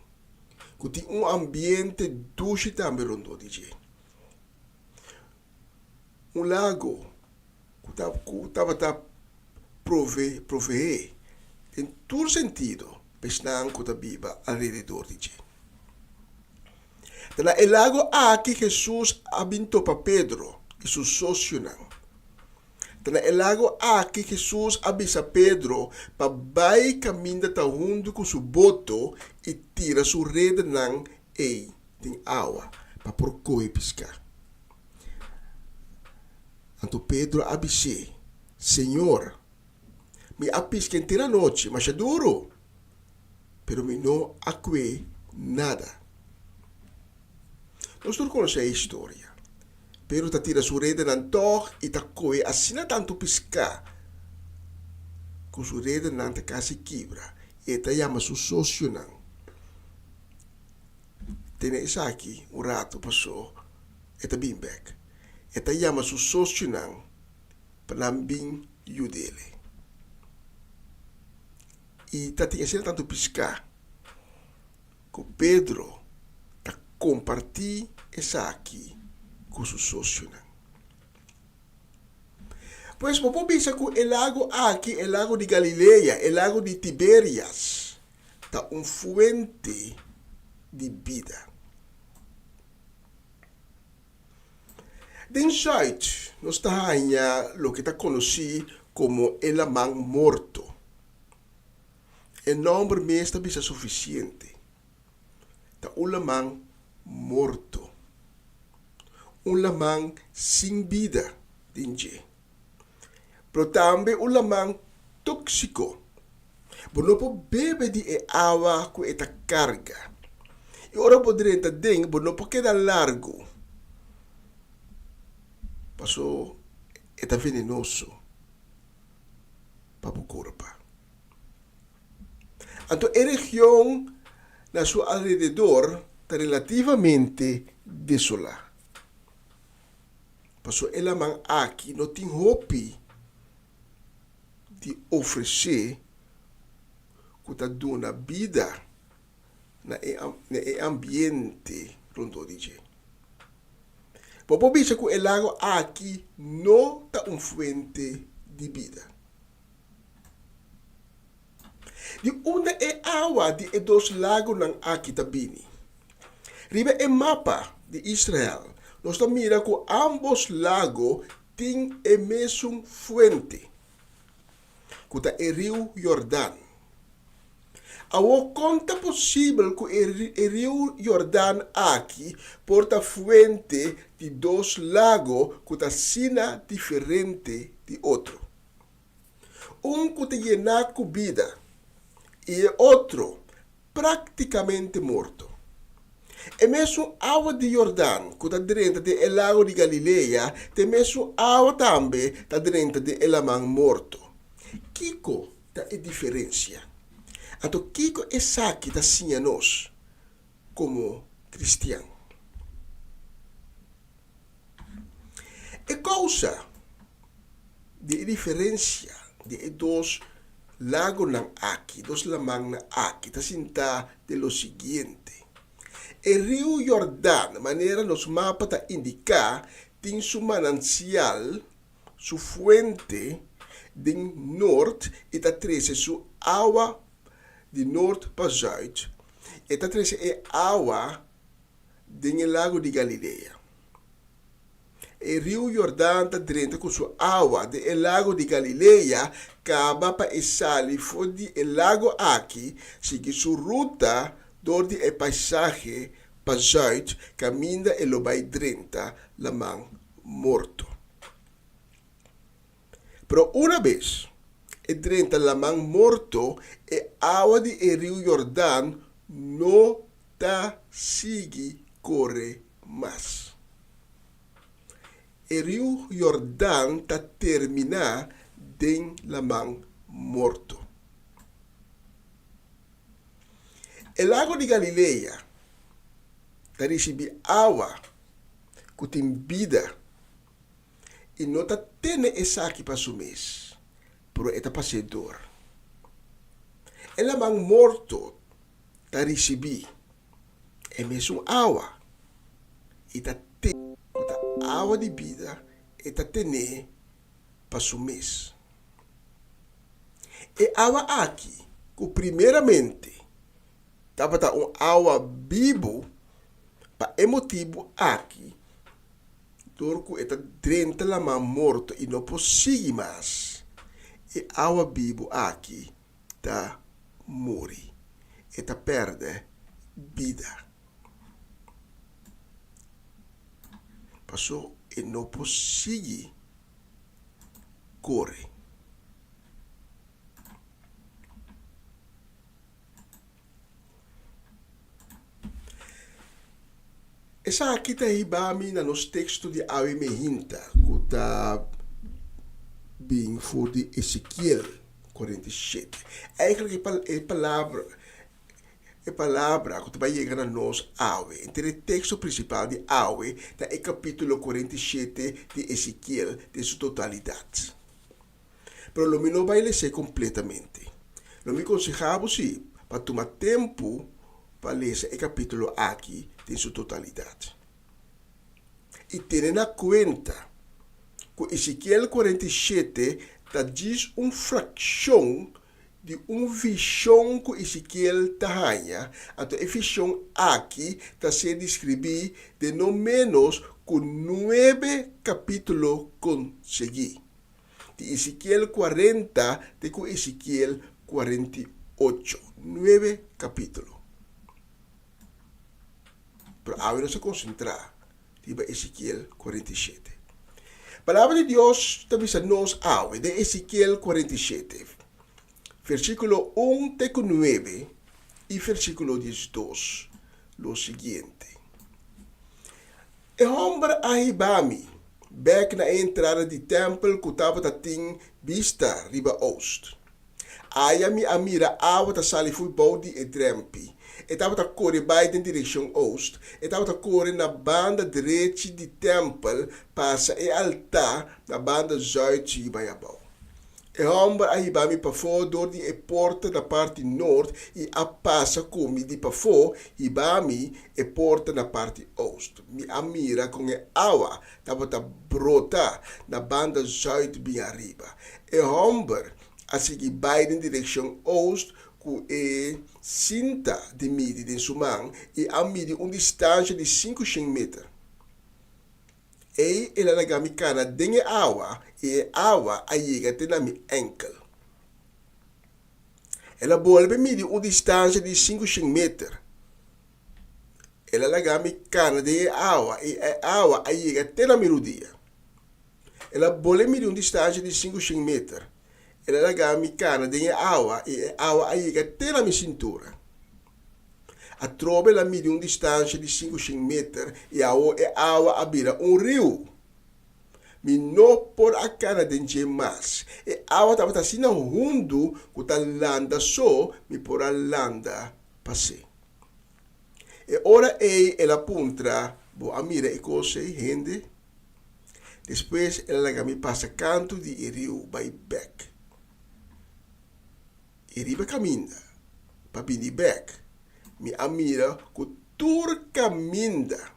que tem ambiente doce também rondo de. Lago que estava prover em todo sentido, pesnan que está viva alrededor de. Então, o lago aqui Jesus abençoou para Pedro e seu sócio não. Então, o lago aqui Jesus avisa Pedro para vai caminhar junto com seu boto e tira sua rede não e tem água para porcoi pescar. Então Pedro avisa, Senhor, me apisca inteira noite, mas é duro, pero me não acque nada. Nós não conhecemos a história. Pero ta tira su rede nan toch e ta koe assina tanto pescar. Com su rede nan ta casi quebra. E ta chama su socio nan. Tene isa aqui, un rato passou. E ta bin back. E ta chama su socio nan. Pa nan bin iudele. E ta tinha assina tanto pescar. Com Pedro ta comparti essa aqui. Com seu sócio. Pois vamos pensar que o lago aqui, o lago de Galileia, o lago de Tiberias, está fuente de vida. Den Zuid, nós temos o que está conhecido como elamang morto. O nome mesmo é suficiente. Tá um lamang morto. Um lamang sem vida, dinje. Pero também um lamang tóxico. Bono po bebe di água com esta carga. E ora poderia den, bono po queda largo. Passou eta venenoso para o corpo. Então, a região na seu alrededor está relativamente desolada. Passou ela man aqui não tem hope de oferecer que está dando vida no ambiente onde diz. Popo bicha que o lago aqui não está fonte de vida. De uma é água de dois lagos não aqui também. Riba é mapa de Israel. Nós mira que ambos lagos têm a mesma fonte. Que é o rio Jordão. Ao conta possível que o rio Jordão aqui porta fonte de dois lagos que está sina diferente de outro. Que te llena com vida e outro praticamente morto. E mesmo água de Jordão, que está dentro do lago de Galileia, tem mesmo água também está dentro do lamang morto. Kiko está a diferença. Então, Kiko é essa que está assim a nós, como cristianos. E causa de diferença de dois lagos não aqui, dois lamang não aqui, está sinta de lo seguinte. O rio Jordão, maneira nos mapas está indicar, tem seu manancial, sua fonte de norte e está trazendo sua água de norte para zuid. E está trazendo a água do lago de Galileia. O rio Jordão está dentro com sua água do lago de Galileia, acaba para sair fora do lago aqui, sigue sua ruta door die paisagem para zuid, caminha e lo vai drenta lamang morto. Pero uma vez, e drenta lamang morto, e água de rio Jordão não ta sigue corre mais. O rio Jordão ta termina den lamang morto. O lago de Galileia está recebendo água que tem vida e não está tendo essa aqui para o mês, mas está passador. O lamang morto está recebendo a mesma água e está tendo água de vida e está tendo para o mês. E água aqui, que primeiramente estava água vivo para emotivo aqui, porque está dentro da mão morto e não possível mais. E água vivo aqui está morre, está perde vida. Passou e não possível correr. Essa aqui está ribami nos textos de Awe Mehinta, que está bem for de Ezequiel 47. Eigenlijk é palavra que vai chegar a nós Awe. Então, o texto principal de Awe está em capítulo 47 de Ezequiel, de sua totalidade. Mas não me vai ler completamente. Não me aconselhava, sim, para tomar tempo para ler esse capítulo aqui em sua totalidade. E tendo na conta que Ezequiel 47 está diz uma fração de uma visão que Ezequiel tinha. Então, a visão aqui está sendo descrevida de não menos con 9 capítulos conseguí. De Ezequiel 40 de con Ezequiel 48. 9 capítulos. Pero ahora se concentra en Ezequiel 47. Palabra de Dios también nos habla de Ezequiel 47. Versículo 1 de con 9 y versículo 12. Lo siguiente. E hombre ahibami, back na entrada di tempel kutaba tating vista riba oost. Aya mi amira awa ta sali fui bouw di e drempi. E tava ta corre bij de direction oost. E tava ta corre na banda direita di tempel passa e altar na banda zuid riba ja bouw. E hombre ahibami pafo door die e porta da parte noord e a passa come di pafo hibami e porta na parte oost. Mi amira con e awa tabata brota na banda zuid bi arriba. E hombre asigi beiden direction oost ku e cinta de midi de sumang e a midi un distância de 500 meter. E ela lagami kana dinge awa e awa aiga te na mi enkel. Ela bolbe midi un distância de 500 meter. Ela lagami kana de awa e awa aiga te na melodia. Ela bolbe midi un distância de 500 meter. Ela lagami kana de awa e awa aiga te na mi cintura. A trove la midi un distância de 500 meter e awa abira un rio. Mi no por a cara de mas. E awa tabata sina hundu kuta landa so mi por a landa passe. E ora ela puntra bo amira e cose hende. Depois ela lagami passa canto di rio by back. E riba caminda. Papini back. Mi amira ku tur caminda.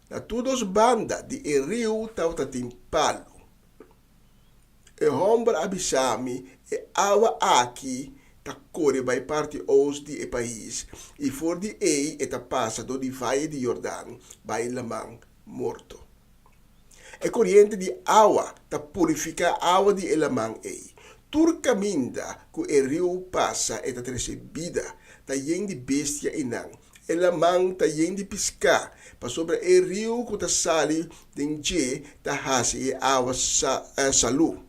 Na todos banda di e rio tauta timpalo. E hombre abisami e awa aqui ta corre by parte oost di e país. E for di e ta passa do di valle di Jordan by lamang morto. E corriente di awa ta purifica awa di e lamang e. Tur caminda ku e rio passa e ta trece vida. Ta yen di bestia inang. E la mang ta yen di pisca. Pa sobre e rio ku ta sali denje ta hasi e awa salu.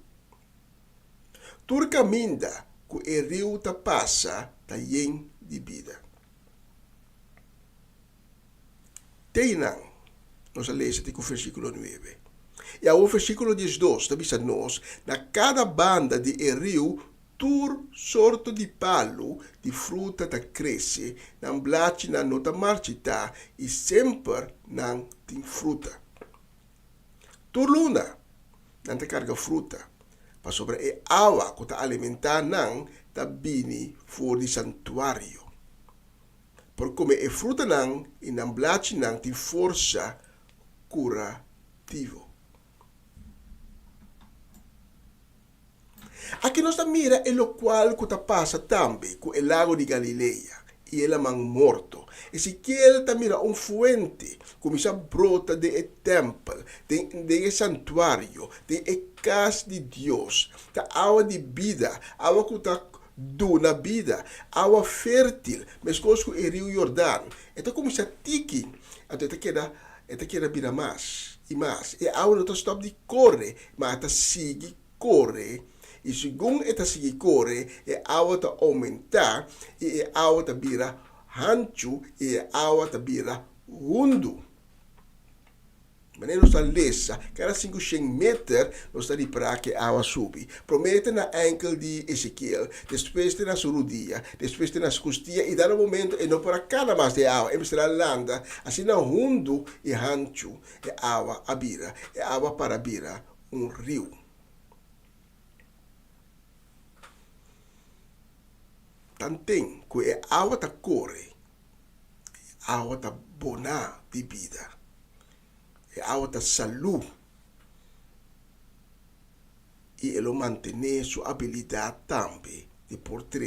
Tur caminda ku e rio ta passa ta yen di vida. Teinang, nós lemos aqui o versículo 9. E ao versículo 12, também nos, na cada banda de e rio tur sorto di palo di frutta ta cresce, nan blaci nan nota marcita e sempre nan tin frutta. Tur luna, nan ta carga frutta, pa sobre e awa ko ta alimentar nan ta bini for di santuario. Por come e frutta nan e nan blaci nan tin forza curativo. Aqui nós mira e lo qual que passa também com o lago de Galileia e ele man morto. Ezequiel mira um fuente como se brota de templo, de santuário, de casa de Deus, da água de vida, água que está dona vida, água fértil, mas com o rio Jordão. Então como se tiki, até queda vira mais e mais. E a água não stop de correr, mas está sigue correr. E segundo esta sigue corre, e a água está aumentar, e a água está vira hanchu, e a água está vira hundu. Mas nós está lesa, cada 500 metros, nós está de para que a água subi. Promete na enkel de Ezequiel, depois tem na surudia, depois tem na costia, e dá no momento, e não para cada mais de água, e será landa, assim na hundu e hanchu, e água a vira, e água para vira um rio. Tantem que a água ta corre, a água ta bona de vida, a água ta saúde, e ele mantém sua habilidade também de portar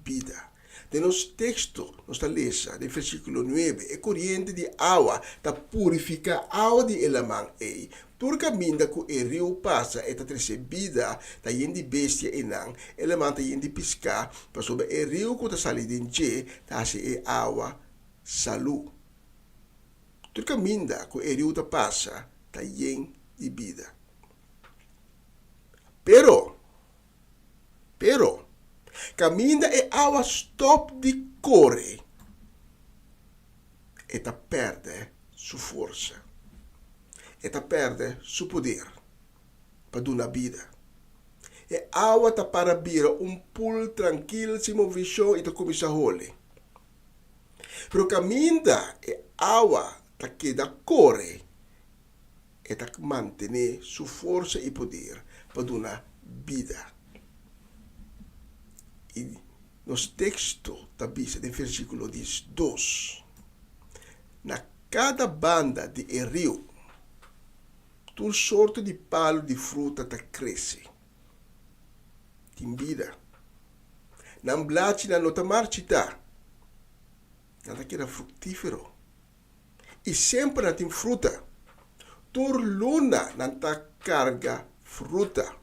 vida. De nos texto, nos lesa, de versículo 9, e corriente de agua, ta purifica agua de elamang ei. Tur caminda ku e rio passa e ta recebida, ta yendi bestia enang, elamang ta yendi pisca, pa sobre e rio ku ta sali dinche, ta se e agua salu. Tur caminda ku e rio ta passa, ta yendi vida. Pero, caminda e agua stop di corre e ta perde su forza e ta perde su poder per una vida. E agua ta para bira un pul tranquilo simo vision e ta comincia hole. Pero caminda e agua ta queda corre e ta mantene su forza e poder per una vida. E nos texto tabisa de versículo 2, na cada banda de rio, tu sorte de palo de fruta ta cresce, tem vida. Não blate na nota marchita, nada que era frutífero. E sempre não tem fruta. Tur luna não ta carga fruta.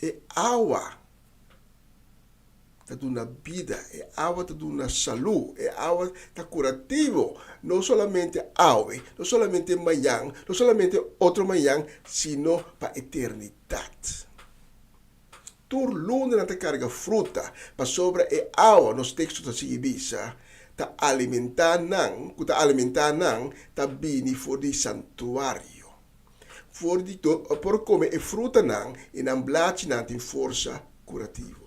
E água ta duna vida, e agua ta duna salud, e agua ta curativo, no solamente agua, no solamente mañana, no solamente otro mañana, sino para eternidad. Tur luna na ta carga fruta, pa sobra e agua, nos textos ta sigibisa, ta alimentar nang, ta bini for di santuario. Por come e fruta nang, in amblaci nang in forza curativo.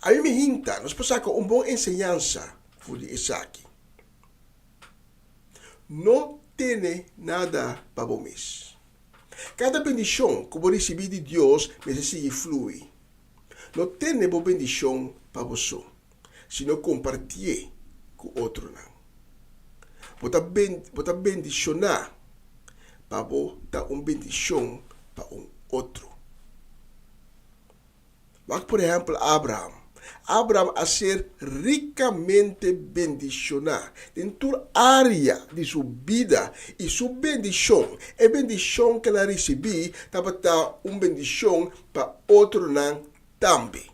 A mim me hinta, nós passamos uma boa ensinança por Isaac. Não tem nada para vocês. Cada bendição que você receber de Deus, necessita fluir. Não tem boa bendição para você, se não compartilhar com outro. Você bendicionar para você dar uma bendição para outro. Por exemplo, Abraham a ser ricamente bendicionado em toda área de sua vida e sua bendição. A bendição que ela recebeu estava dar uma bendição para outro também.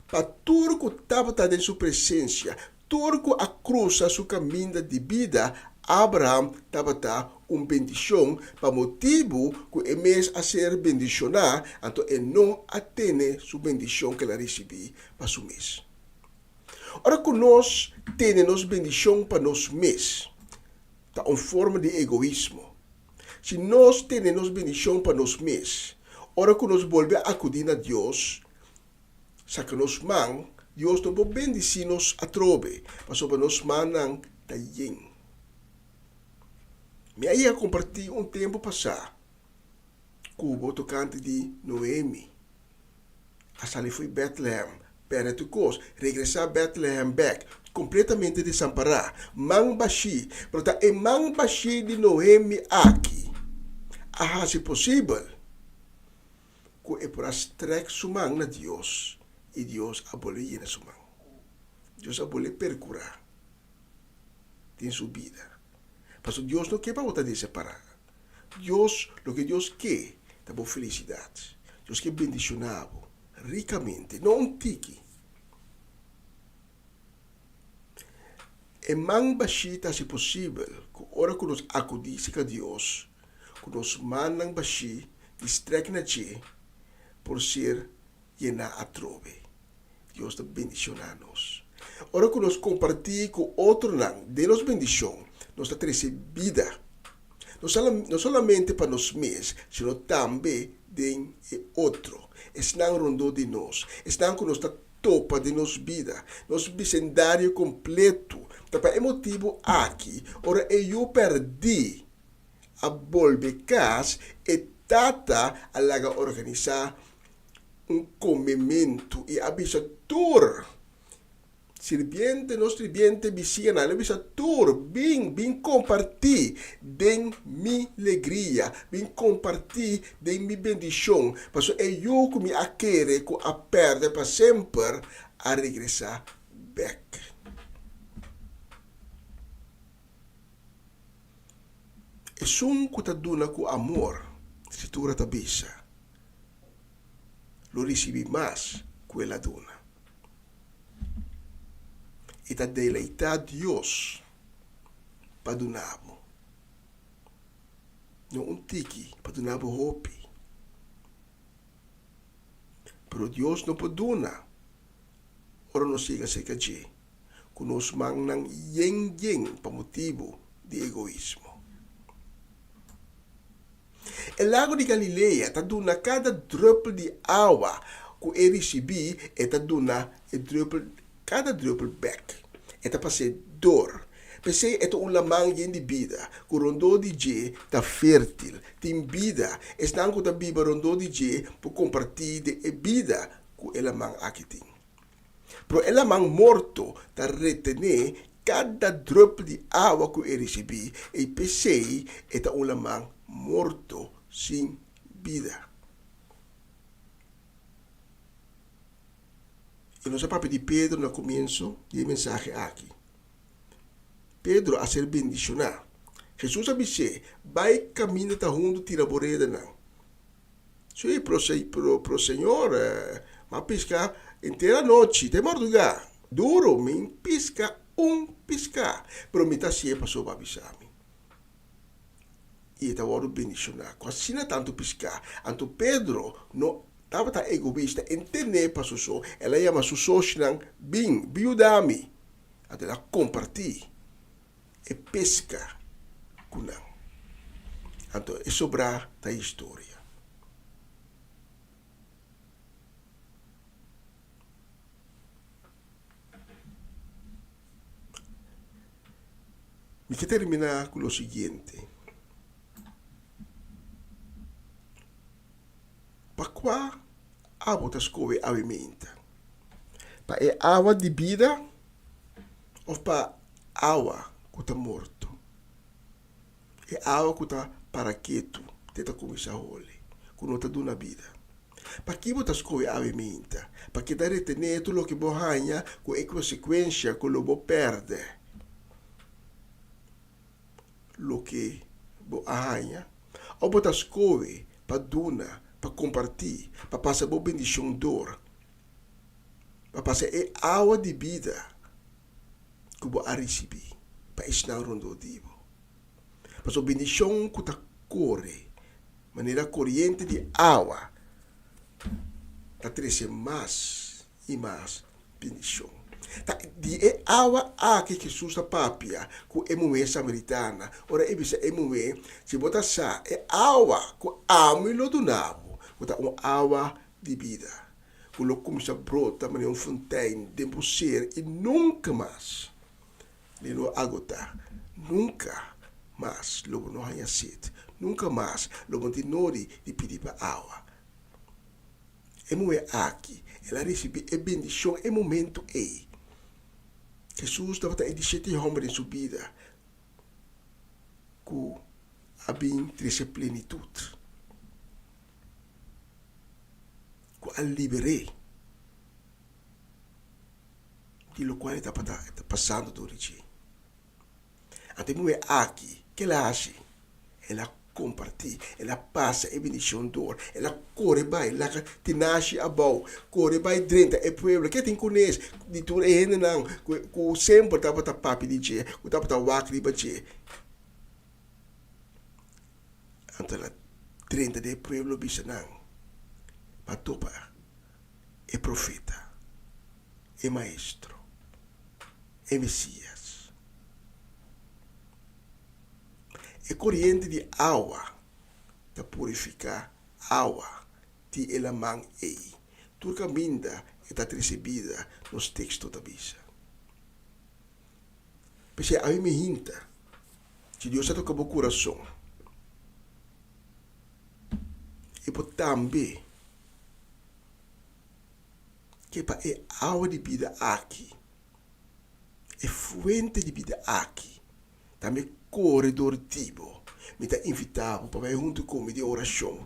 Para tudo que estava em sua presença, tudo que a cruz a sua caminho de vida, Abraham estava dar uma bendição para motivo que é mês a ser bendicionado, então ele não atende sua bendição que ele recebeu para seu mês. Ora que nós temos bendição para nós mês, está uma forma de egoísmo. Se nós temos bendição para nós mês, ora que nós volvemos a acudir a Deus, saca nos man, Deus não pode bendecir-nos a trobe, mas sobre nos manang tayen. Me aí a compartilhar um tempo passado com o tocante de Noemi. A sali foi Bethlehem, perto de regressar a Bethlehem back, completamente desamparado. Mangbashi, portanto, é Mangbashi de Noemi aqui. Ah, se possível, que é para estrear sua mão na Deus e Deus abolir na sua mão. Deus abolir percurar em sua vida. Mas Deus não quer para você de separar. Deus, o que Deus quer, é boa felicidade. Deus quer bendicionar ricamente, não um tique. É mais baixita se possível, que hora que nós acudimos a Deus, que nós mandam baixi, distrai na che, por ser llena a trove. Deus está bendicionando-nos. Ora que nós compartilhamos com outro não, de nos bendição, nós está recebida. Não somente para nós mesmos, sino também de outro. Estão rondando de nós. Estão com nossa topa de nossa vida. Nosso vecindário completo. Então, é motivo aqui. Ora, eu perdi a volver casa e tata a laga organizar um comimento e abisator. Nos sirviente bicina, le bisa tur, bin compartir den mi alegria, bin compartir den mi bendição, passo é eu que me aquere, que a perde para sempre, a regressar back. E sun que ta duna com amor, se tu ta bisa, lo recebi mais que ela duna. E ta deleitar Deus para donabo. Não um tiki para donabo hopi. Pero Deus não pode donar. Ora não siga se kaji. Kunos mang nang yeng pa motivo de egoísmo. El lago de Galileia ta duna cada druppel de água que ele recebi e ta duna cada druppel back. E ta passe dor. Pensei é um lamang de vida, que rondo de je ta fértil, tem vida, é não que ta biba rondo de je por compartilhar de vida que ela mang aqui tem. Pero ela mang morto ta retener cada druppel de água que ele recebi, e pensei é um lamang morto sem vida. E nós papo de Pedro no começo de mensagem aqui. Pedro a ser bendicionado. Jesus disse, vai caminho da rundo tira boreda não. Sim, pro Senhor, ma pisca inteira noite, tem madrugada. Duro, me pisca pisca. Pero me tá se passou para avisar-me. E tá hora bendicionar. Quase não tanto piscar. Anto Pedro não estava tá egoísta, entender para so, ela chama su sosnang biudami. Até ela compartilhar e pesca kunang. Anto é sobrar da história. Me quero terminar com o seguinte. Para qual água ta escove alimenta? Para é água de vida ou para água que está morto? É água que está para quieto, tenta começar a olhar, que não está dando vida. Para que você escove alimenta? Para que está retener tudo o que você ganha, com a consequência que você perde. O que você ganha, ou você escove para donar, para compartilhar, para passar boa bendição dor, para passar a água de vida que você receber, para ensinar o rondo divo. Para a bendição que está corre, maneira corrente de água, está trazendo mais e mais bendição. De água aqui que Jesus está papia, que é mulher samaritana, ora é bisa é mulher, se botar sa é água que amo e lo donavo. Botar uma água de vida. Quando começa a brotar, mas é um fontaine de ser e nunca mais não agotar. Nunca mais logo não há sede. Nunca mais logo não de pedir para água. É mulher aqui, ela recebe a bendição, é momento aí. Jesus estava a 17 homens em sua vida, que havia três plenitude. Que a liberei, de lo qual está passando do origem. Até mulher aqui, que ela acha, ela compartilha, ela passa a bendição dor, ela corre vai, ela te nasce a bom, corre vai dentro é povo, que tem conhece, de tudo é ainda não, que sempre estava a papi de che, que estava a wacri de che. Então ela dentro de povo bisa não. Patopa é profeta, é maestro, é Messias. É corrente de água para purificar água de elamang ei. Turca minda está recebida nos textos da Bíblia. Porque a mim me hinta, se Deus está com o coração, e por também que para a água de vida aqui, é fuente de vida aqui. Também corredor tipo. Me está invitado para ir junto comigo de oração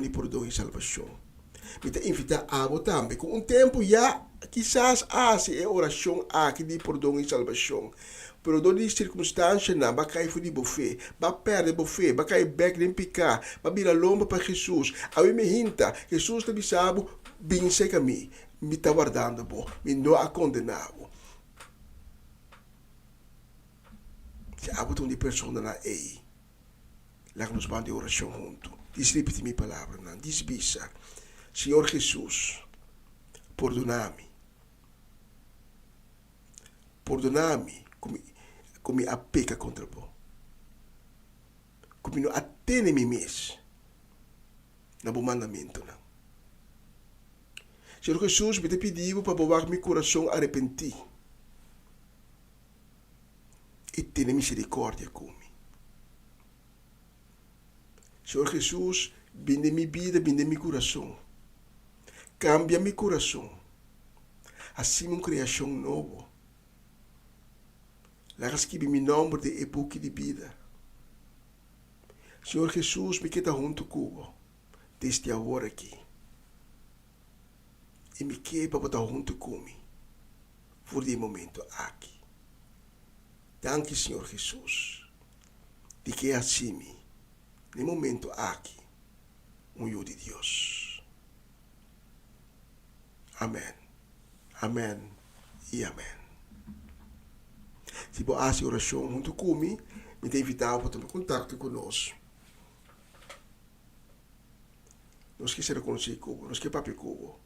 de perdão e salvação. Me está invitado a também com tempo já, quizás é oração aqui de perdão e salvação. Pero do die circunstância não, vai cair de buffet, vai perder buffet, vai cair back nem picar, vai virar lomba para Jesus. Aí me hinta, Jesus está bisabo, bem seca me está guardando, me não a condenado. Se há um de pessoa na ei, lá nos vamos de oração junto. Diz repete minha palavra, não, diz bisa, Senhor Jesus, perdona-me, como a peca contra vós. Como não atende me mesmo. No bom mandamento. Não. Senhor Jesus, me te pediu para bovar meu coração arrepentir. E ter misericórdia comigo. Senhor Jesus, vinde minha vida, vinde meu coração. Cambia meu coração. Assim uma criação nova. Laat escrever meu nome de época de vida. Senhor Jesus, me queda junto comigo, desde agora aqui. E me queda para botar junto comigo, por de momento aqui. Danke, Senhor Jesus, de que assim, no momento aqui, eu de Deus. Amém. Amém e amém. Se você faz oração junto comigo, me tem invitado para tomar contato conosco. Nós que se reconhecer com nós que papi com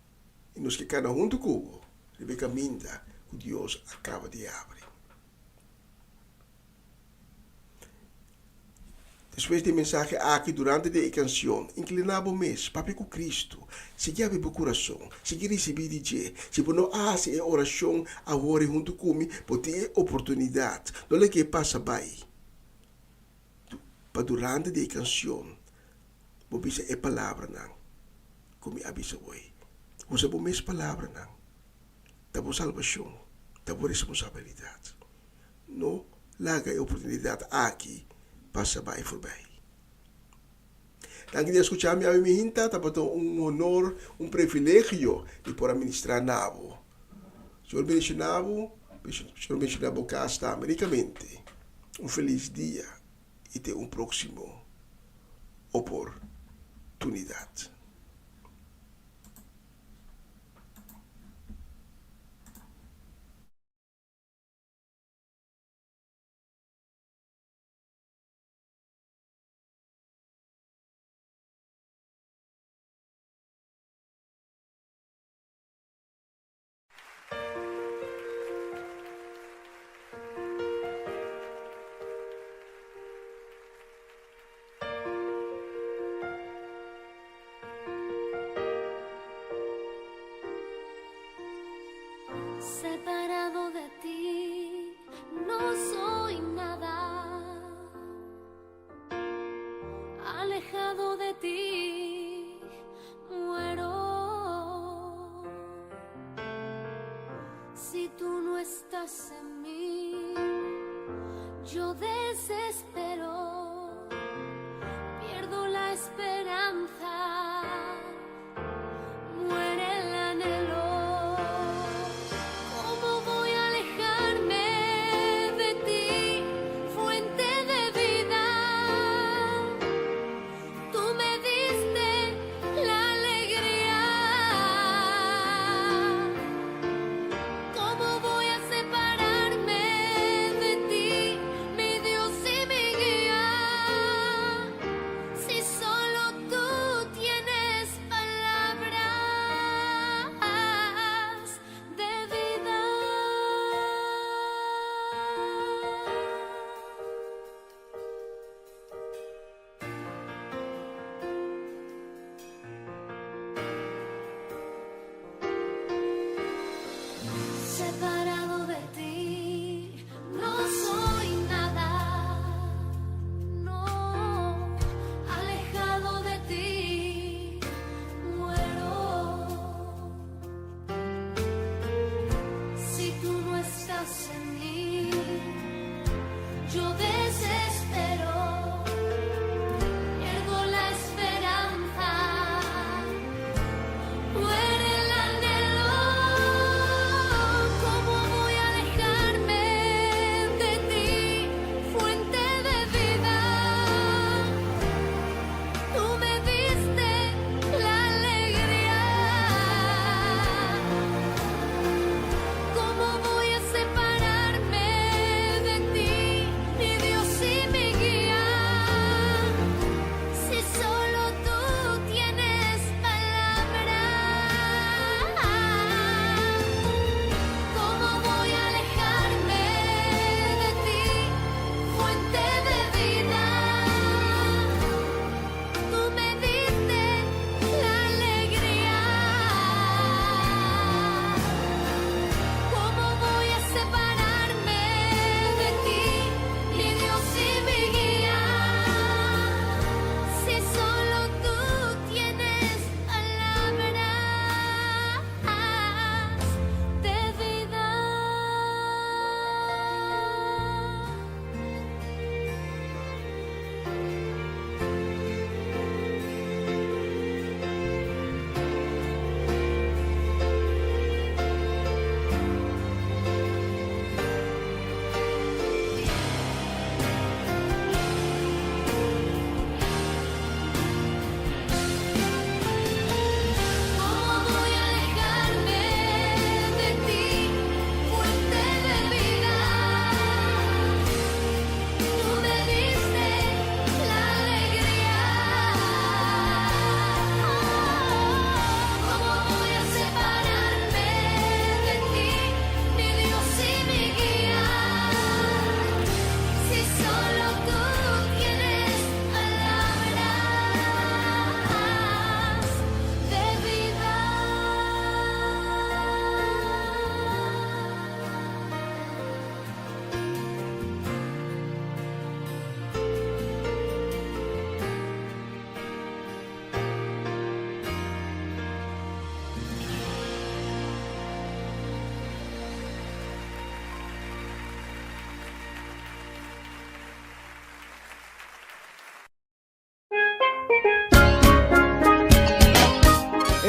e nós que cada junto com ele caminha que Deus acaba de abrir. Depois de mensagem aqui durante a canção, inclinava o mês, papi com Cristo, se quer abrir o coração, se quer receber de Deus, se você não faz a oração agora junto comigo, pode ter oportunidade, não é que passa bem. Para durante a canção, você precisa a palavra, não, como avisa hoje. Você não precisa a palavra, não. Está boa salvação, está boa responsabilidade. Não larga a oportunidade aqui. Passa bem por bem. Antes de escuchar-me a minha hinta, está para honor, privilégio de poder ministrar nabo. Senhor mencionava, Senhor mencionava cá está americamente. Feliz dia e ter próximo oportunidade. Separado de ti, no soy nada. Alejado de ti, muero. Si tú no estás en mí, yo desespero. Pierdo la esperanza. Muere el anhelo. ¿Cómo voy a separarme de ti, mi Dios y mi guía?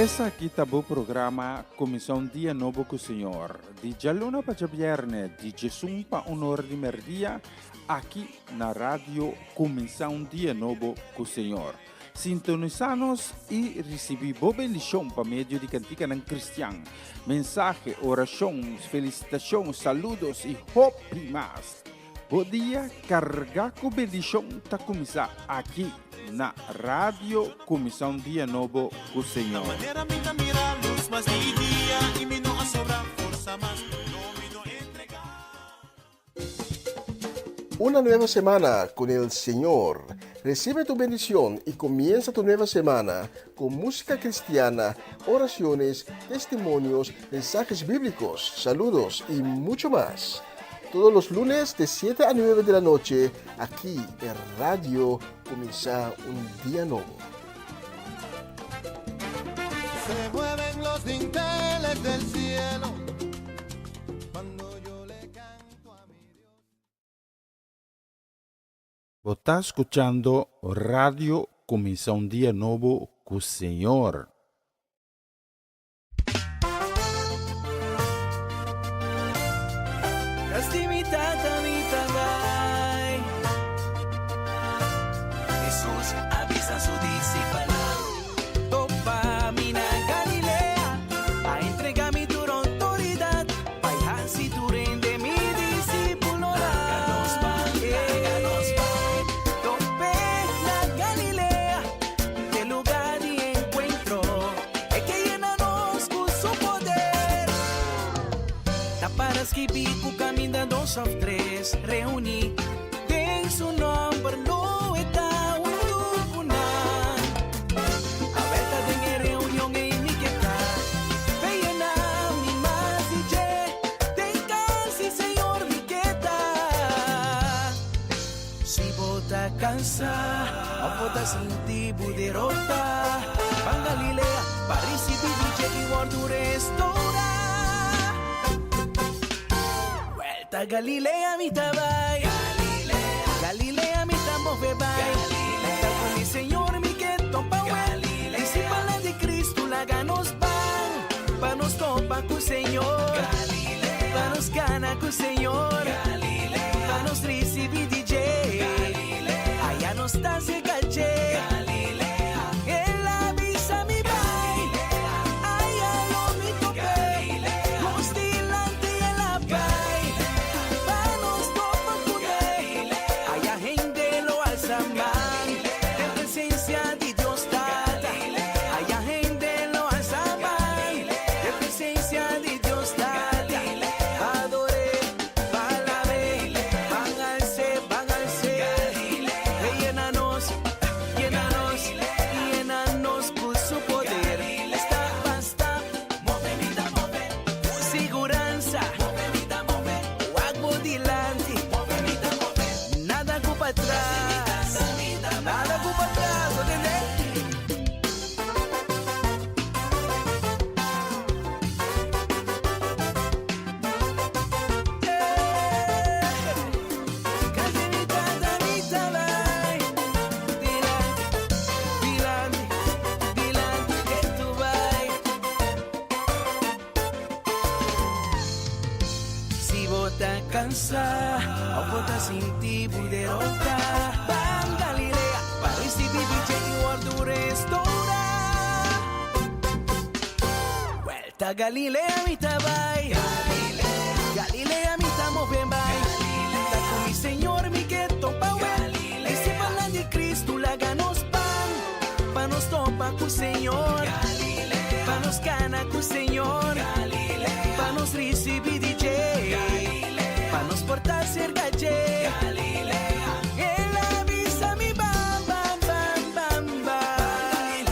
Essa aqui tá o programa Comissão Dia Novo com o Senhor. De Jaluna para Viernes, de Jesus para Honor de Merdia, aqui na rádio Comissão Dia Novo com o Senhor. Sintonizanos e recebi boa bendição para meio de cantiga não cristã. Mensagem, orações, felicitações, saludos e hope mais. Bom dia, carregar com bendição tá começar aqui na rádio Comissão Dia Novo com o Senhor. Manera minta mira luz más día y mi no sobra fuerza más no me no entregar. Una nueva semana con el Señor. Recibe tu bendición y comienza tu nueva semana con música cristiana, oraciones, testimonios, mensajes bíblicos, saludos y mucho más. Todos los lunes de 7 a 9 de la noche, aquí en Radio Comienza un Día Nuevo. Se mueven los dinteles del cielo cuando yo le canto a mi Dios. Você está escuchando Radio Comienza un Día Nuevo con el Señor. Jesús avisa a su discípulo, topa mina Galilea, a entregar mi tu autoridad, vaya si tú rende mi discípulo, háganos pan, tope la Galilea, del lugar de encuentro, es que llenanos con su poder, taparas que pico camina 2 o 3, reúni, en su nombre no está un tribunal. Abierta de reunión en mi quieta, vean a mi más DJ, tenga si Señor mi quieta. Si vota cansa, o vota sin ti derrota, van Galilea, París y DJ y guardo restaura. Vuelta a Galilea mi tabay. Galilea mi estamos bebay, está con mi Señor mi que topa well, discípula de Cristo la ganos pan, pa nos topa con Señor, pa nos gana con Señor, pa nos recibir DJ, allá nos está se caché, él avisa mi bay, allá lo mi tope, nos delante en la bay, pa nos topa con él. Allá gente lo alza man, en presencia de Dios dada. Allá gente lo alza man, en presencia de Dios dada. Adore, alabe, van al ser, llénanos, llénanos, llénanos con su poder. Está basta, move vida, move, seguranza, move vida, move, guapo delante, move vida, move. Nada culpa atrás, nada culpa atrás, ¿entendés? Si vota cansa, o vota sin ti derrota, van Galilea, París y DJ y guardo restaura. Vuelta a Galilea mi tabay, Galilea mi estamos bien bay, está con mi Señor mi que topa well, discípula de Cristo la ganos pan, pa nos topa con Señor, pa nos gana con Señor, pa nos recibir DJ, pa nos portar ser galle, él avisa mi bam bam bam bam bam,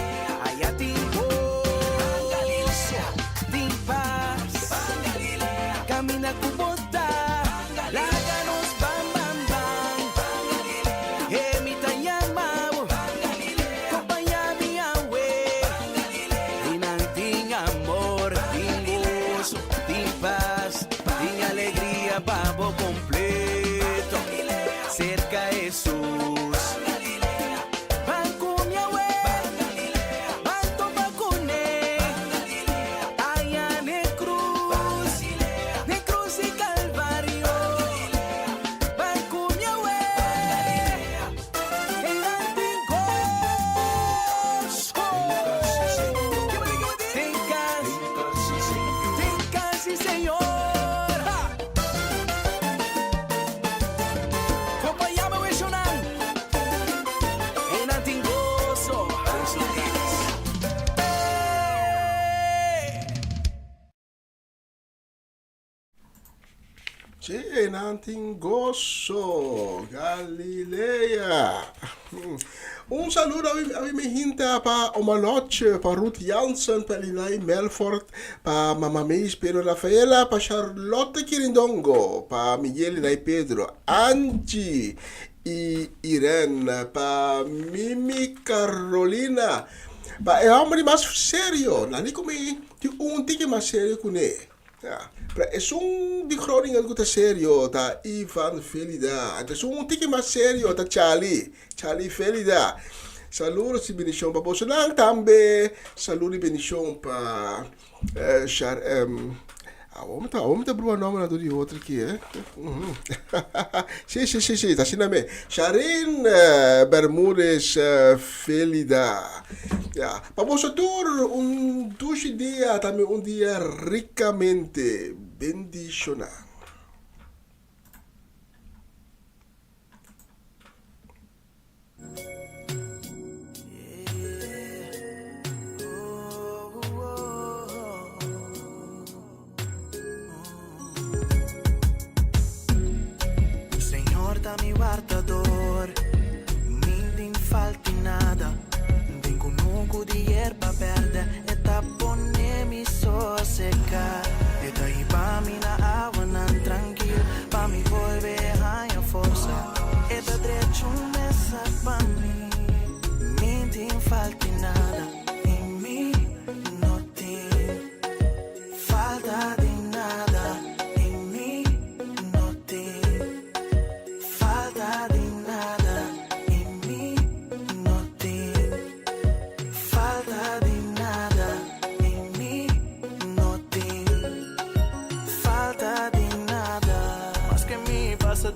allá tiempo, din paz, camina con bota, la ganos bam bam bam, mi tanyama, compañía mi awe, inantinga Nanting gozo, Galilea. Un saludo a mi hinta pa Omanoche, pa Ruth Jansen, pa Linai Melford, pa Mama Meis Pedro Rafaela, pa Charlotte Quirindongo, pa Miguel Linai Pedro, Angie e Irene, pa Mimi Carolina, pa é homem mais sério, não é como um tique mais sério com ele. É de Groningen que tá sério, tá Ivan Felida. É um tique mais sério, tá Charlie Felida. Saludos e bendição para você não também. Saludos e bendição para vamos tá pro nome do de outro aqui, Sim, tá assim também. Sharin Bermúdez Felida. Para você tur dos dias também dia ricamente bendicionado. Mi guardador, mi falti nada. Tengo un uco di erba verde e taponemi sossecar. E daí pa mi na água nan tranquilo, pa mi volver a força. E da derecho mesa pa mi, mi falti nada. E mi no te falta de nada.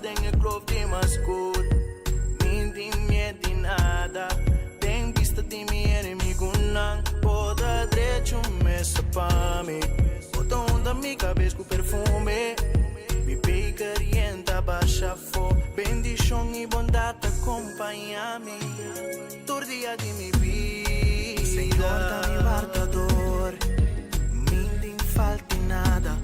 Den ik geloof die mas goed. Min die meer die nada. Den vista die mi inimigo não. Poda direito mesa pa mi. Bota onda mi cabeça com perfume. Mi pica rienta baixa fo. Bendição e bondade acompanha-me. Todo dia de mi vida. Senhor da mi guardador. Min din falti nada.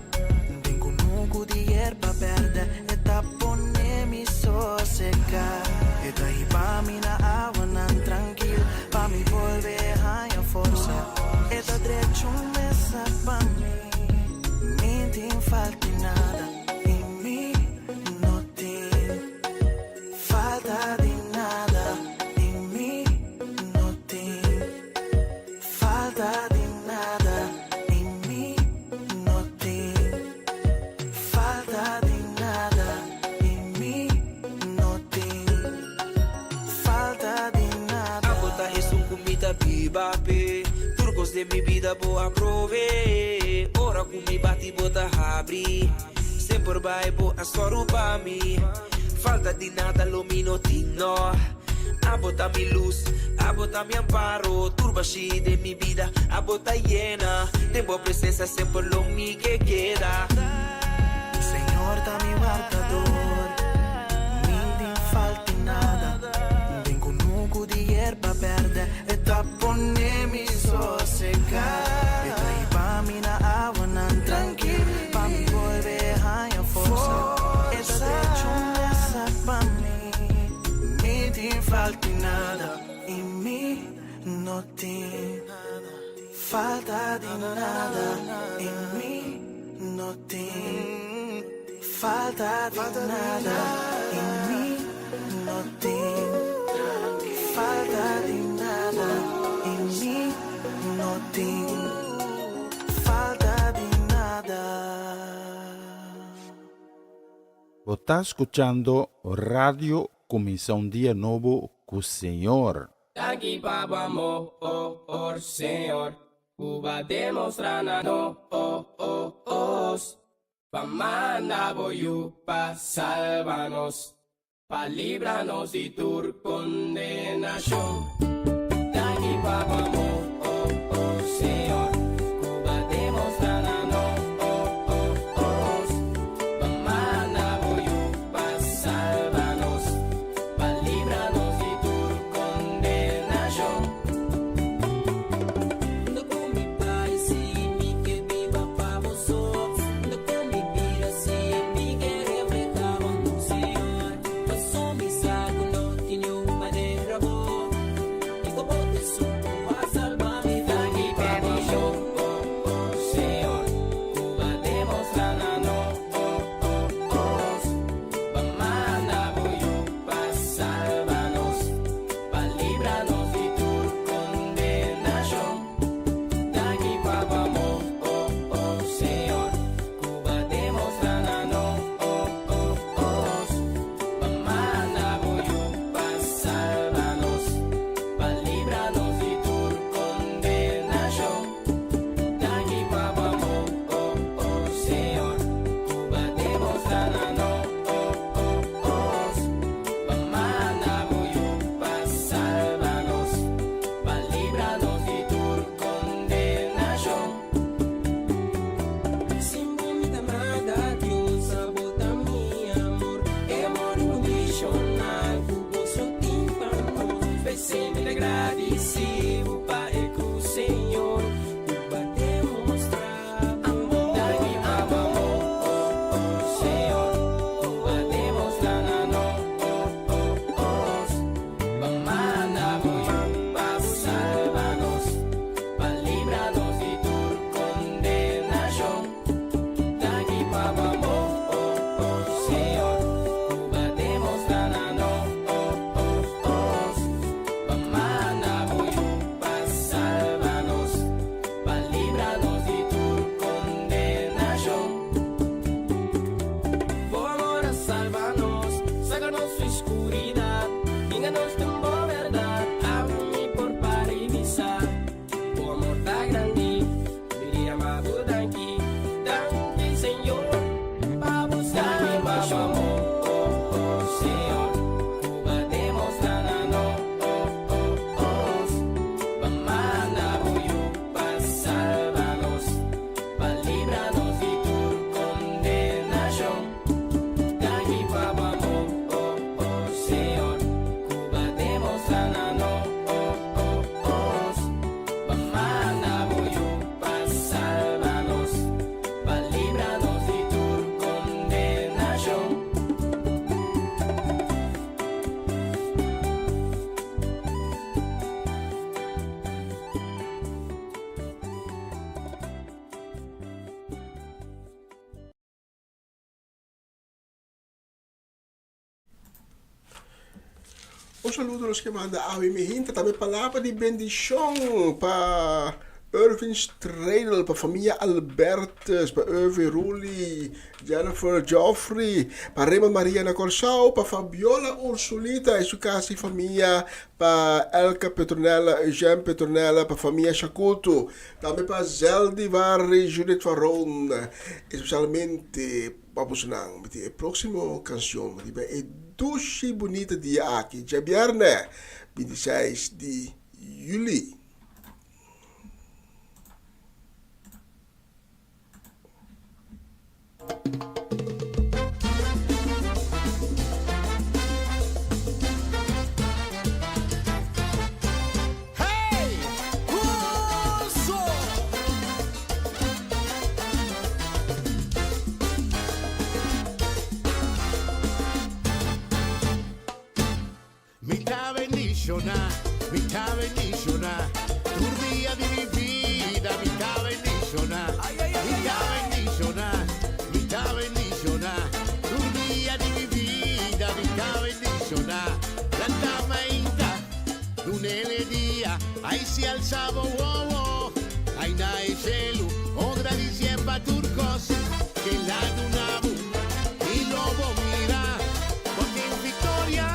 Tengo nuco di erba verde. E taponemi sossecar. E daí pa mi na água nan tranquilo. Pa mi volver a força. E da derecho mesa pa mi. Mi din falti nada. E mi no tem falta de nada. E mi no tem falta de nada. E mi no tem falta de nada. E mi no tem falta de nada. A botar isso comida viva, pe. Turcos de mi vida boa prove. Ora com mi bati bota abri. Sempre vai boa soro pa mi. Falta de nada lo minutino. A botar mi luz, a botar mi amparo. Turba cheia de mi vida, a botar llena. Tem boa presença sempre lo mi que queda. Senhor da mi guardador. Min falti nada. Tengo nuco di erba verde. E taponemi sossecar. E daí pa mi na água nan tranquilo. Pa mi volver a força. E da derecho mesa pa mi. Mi din falti nada. E mi no tem falta de nada. E mi no tem falta de nada. E mi no tem falta de nada. E mi no tem falta de nada. Você está escuchando Radio Comissão Dia Novo com o Senhor. Aqui para amor, Senhor. Cuba demonstrando, pa mandar voy pa salvarnos, pa librarnos de tu condenación. Daqui pa amor, Senhor. Cuba demonstrando, pa mandar voy pa salvarnos, pa librarnos de tu condenación. Quero Un saludo a los que manda a mi hinta, también palabra de bendición para Irving Stradel, para familia Albertus, para Irving Rulli, Jennifer Joffrey, para Raymond Mariana Corsao, para Fabiola Ursulita y su casa y familia, para Elka Petronella, Eugene Petronella, para familia Chacuto, también para Zeldi Varri, Judith Farron, especialmente vamos a la próxima canción, é Doce Bonita Dia aqui, dia viernes, 26 de julho. Mi ta bendicionar, tu día de mi vida, mi ta bendicionar, mi ta bendicionar, tu día de mi vida, mi ta bendicionar, la tamainta, un día, ahí se alzaba wow, ahí na es el otra diciembre turcos, que la dunabu, y lobo mira, porque en victoria.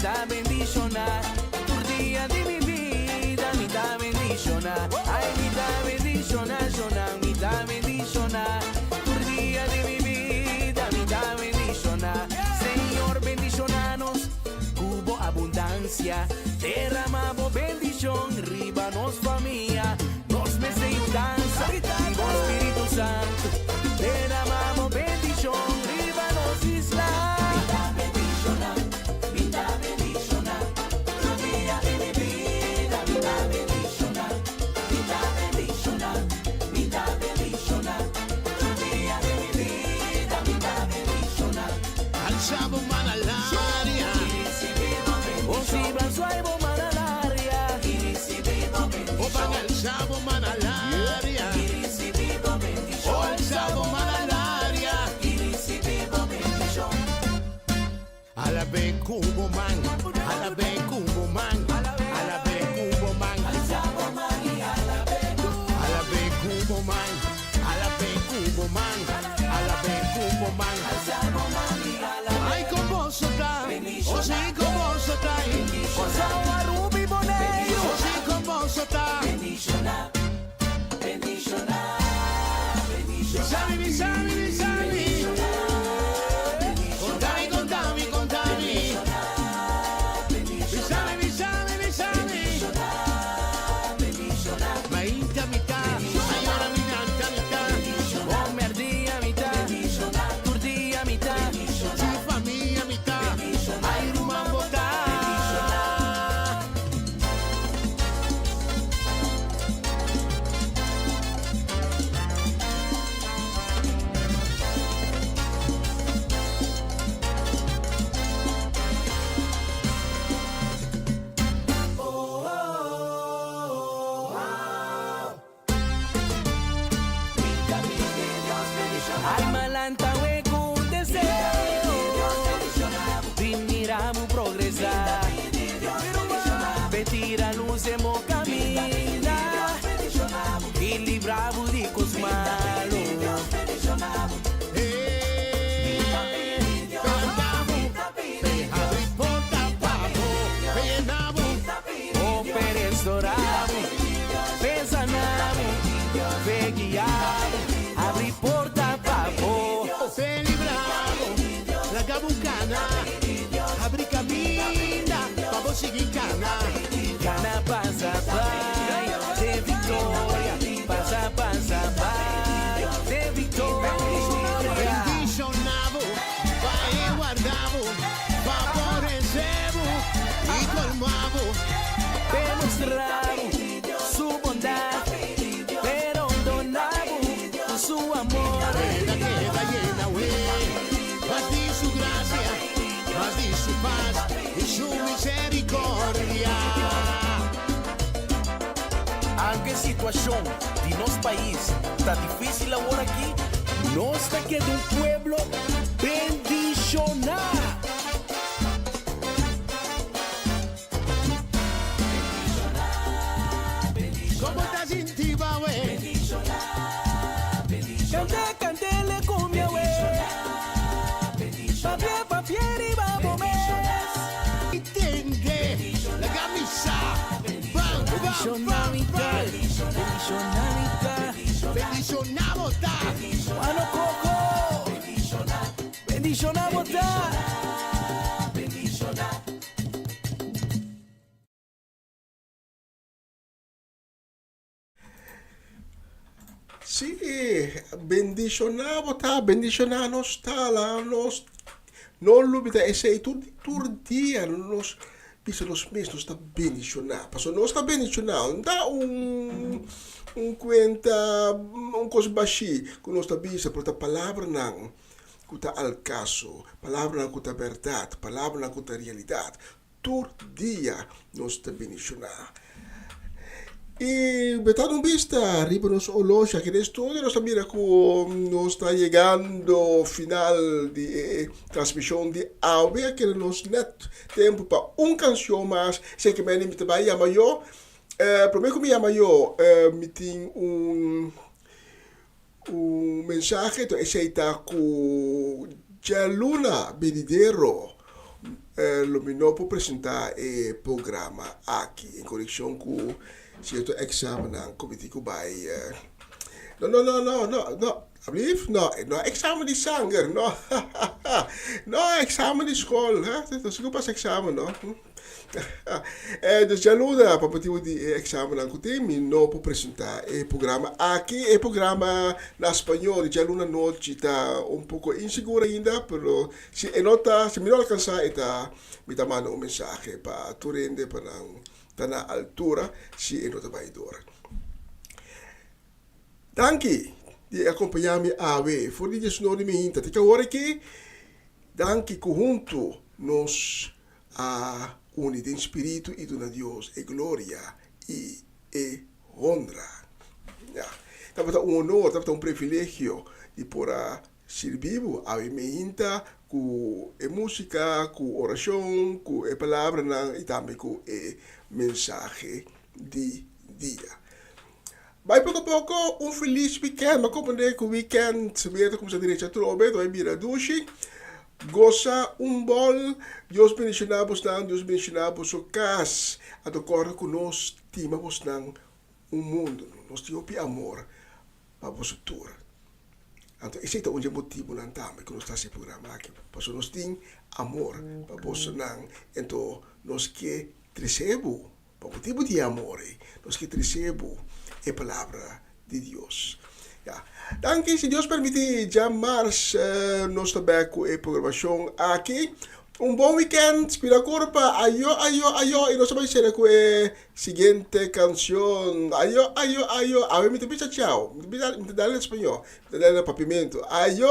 Ta bendicionar, tu día de mi vida, mi ta bendicionar, ay mi ta bendicionar, mi ta bendicionar, tu día de mi vida, mi ta bendicionar, Señor bendicionanos, cubo abundancia, derramamos bendición, riba nos familia, nos mece y danza, vivo Espíritu Santo, derramamos bendición, riba nos isla. Alzabo manalaria, o si van suavo manalaria, o van alzabo manalaria, o alzabo manalaria, a la vez cubo man, a la vez cubo man, a la vez cubo man, alzabo man y a la vez cubo man, a la vez cubo man, a la vez cubo man, alzabo man y a la ay como sota, o sí como sota, o Sawa Ruby Boneiro, o sí como sota, bendicionar, bendicionar, Sabi, sabi, sabi, contami, contami, contami, sabi, sabi, sabi, ma inta mitad, ayora minanta mitad, oh merdia mitad, turdia mitad, si famiglia mitad, ay rumam botar. Alma lanta hueco un deseo, miramos progresar, betira luz de mo camina, y libramos de cos malos. Oh Pérez Dorado, Pesanamo, ve guiado, abri porta papo. Feli Bravo, la Gabucana, abri cabina, pavo sigue cana. Cana pasa vai, de Victoria, pasa vai, de Victoria. Bendicionavo, vai guardavo, favorecebo y colmavo. Demostramos su bondad, pero donamos su amor. La queda llena, güey, más de su gracia, más de su paz y su misericordia. Aunque situación de nuestro país está difícil ahora aquí, nos está quedando un pueblo bendicionar. intima we. Cante, cantele cumbia we. Papier, papieri, babome. Intende la camisa. Bam, bam, bam, bam. Bendicionamos ta. Mano coco. Bendicionamos ta. Sì, bendicionavo ta, bendicionanos ta, la nos, non lubita e sei turdia, nos, bisa los mes, nos ta bendicionar, paso nos ta bendicionar, da cuenta, cos baixi, que nos ta bisa, por ta palavra nang, kuta al caso, palavra nang kuta verdade, palavra nang kuta realidade, turdia nos ta bendicionar. Y betado en vista, arriba nos oloja que de estudio nos mira que nos está llegando final de transmisión de AV que nos net tempo para una canción más. Sé que me va a llamar yo. Primero que me llama yo, me tengo un mensaje, entonces está con Jaluna Benidero. Lo me no puedo presentar el programa aquí en conexión con cierto examen aan comité bij. No, alsjeblieft, no, examen die zanger, no, examen die school, hè, dat is ook pas examen, no. Dus Jaluna, para motivo de examen aan comité, me no puedo presentar el programa aquí, el programa na español, Jaluna noche está un poco insegura ainda, pero si nota, si me no alcanza, está me está mandando un mensaje para tu rende para na altura si eno trabalhador. Danke di acompanhar-me a ver. Por isso não me hinta. Tica hora que danke conjunto nos a unir em espírito e dona Deus e glória e honra. Tava honor, tava privilégio de poder servir a me hinta com música, com oração, com palavra e também com mensagem de dia. Vai pouco a pouco, feliz weekend. Mas compreender que o weekend, se vier como se direita trobe, vai vir a duche, goza bol, Deus bendicionamos nang, Deus bendicionamos o cas, a acordo com nós, timamos nang mundo, nós temos amor para o futuro. Então, esse é o motivo não também que nós estamos nesse programa aqui. Porque nós temos amor para o não. Então, nós que recebemos, por motivo de amor, nós que recebemos a palavra de Deus. Danke, se Deus permitir, já mais nós também com a programação aqui. Bom weekend, spira corpa, ayo, e nós vamos ser com a seguinte canção, ayo, a ver, me te pisa tchau, me te dá em espanhol, me te dá em papimento, ayo.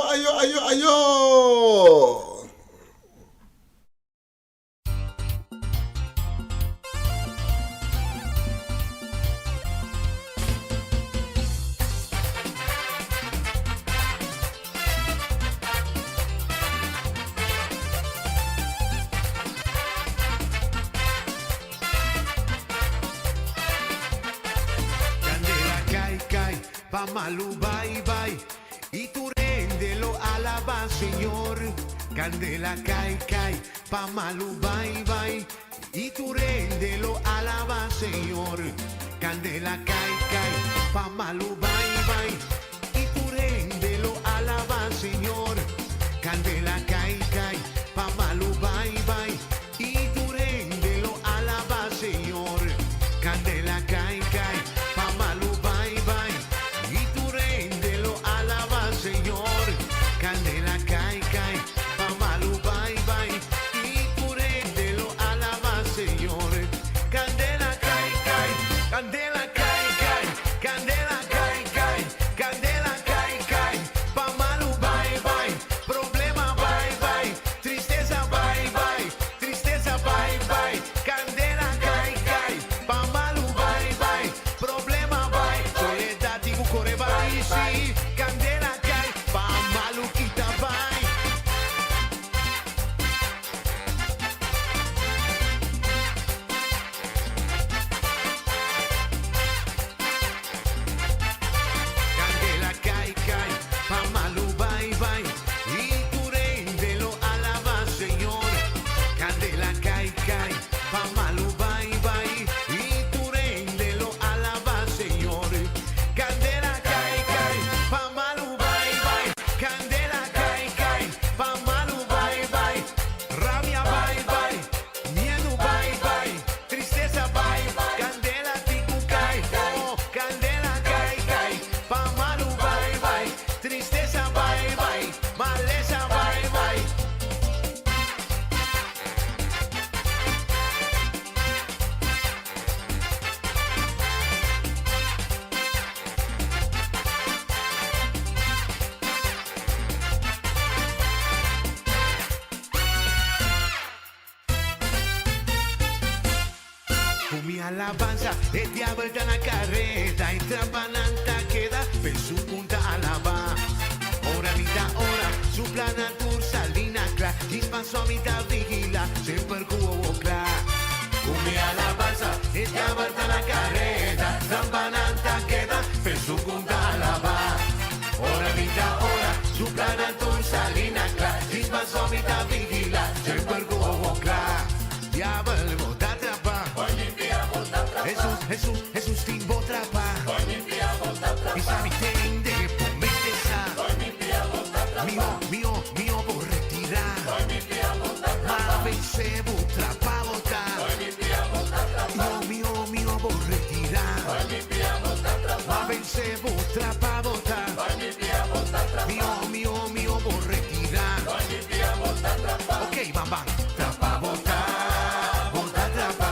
Malu, bye, y tú réndelo, alaba, Señor. Candela, cae, pa' Malu, bye, y tú réndelo, alaba, Señor. Candela, cae, pa' Malu, bye, y tú réndelo, alaba, Señor. Candela, cae, pa' Malu, bye, y tú réndelo, alaba, Señor. Candela, cae, pa' Malu, Candela cae, pa' Malu, bye, y tú réndelo, alaba, Señor. Candela cae, alabanza, el diablo está en la carreta, y trapananta queda, per su punta alaba. Ora vita ora, su plana tur salina cla, dispaso a mitad vigila, sempre cuo cla. Come alabanza, el diablo está en la carreta, trapananta queda, per su punta alaba. Ora vita ora, su plana tur salina cla, dispaso a mitad vigila, sempre cuo cla. Diablo vota atrapar, Jesús, Jesús, Jesús te vota atrapar. Y sabe tem de promesa, mío por retirar. Ma vencer vuestra pa votar. Mío por retirar. Ma vencer vuestra pa votar. Mío por retirar. Ok, bam bam. Trapa votar, vota trapa.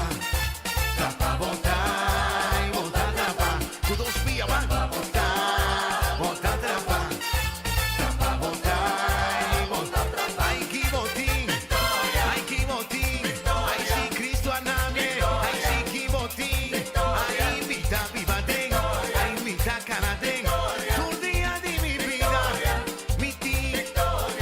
Trapa votar y vota trapa. Todos via van. Vota trapa. Trapa votar y vota trapa. Ay, que botín. Ay, que botín. Ay, si Cristo aname. Ay, si que botín. Ay, invita viva den. Ay, invita cara den. Tu día de mi vida. Mi team.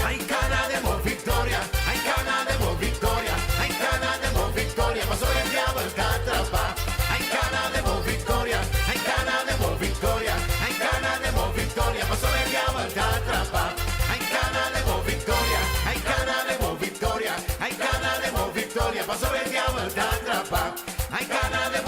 Ay, cara de vos victoria. Ay, cara de vos victoria. Ay, cara de vos victoria. Pasó el diablo está atrapado. Ay, cara de vos victoria. Ay, cara de vos victoria. Ay, cara de vos victoria. Pasó el diablo está atrapado. Ay, cara de vos victoria. Ay, cara de vos victoria. Ay, cara de vos victoria. Pasó el diablo está atrapado. Ay, cara de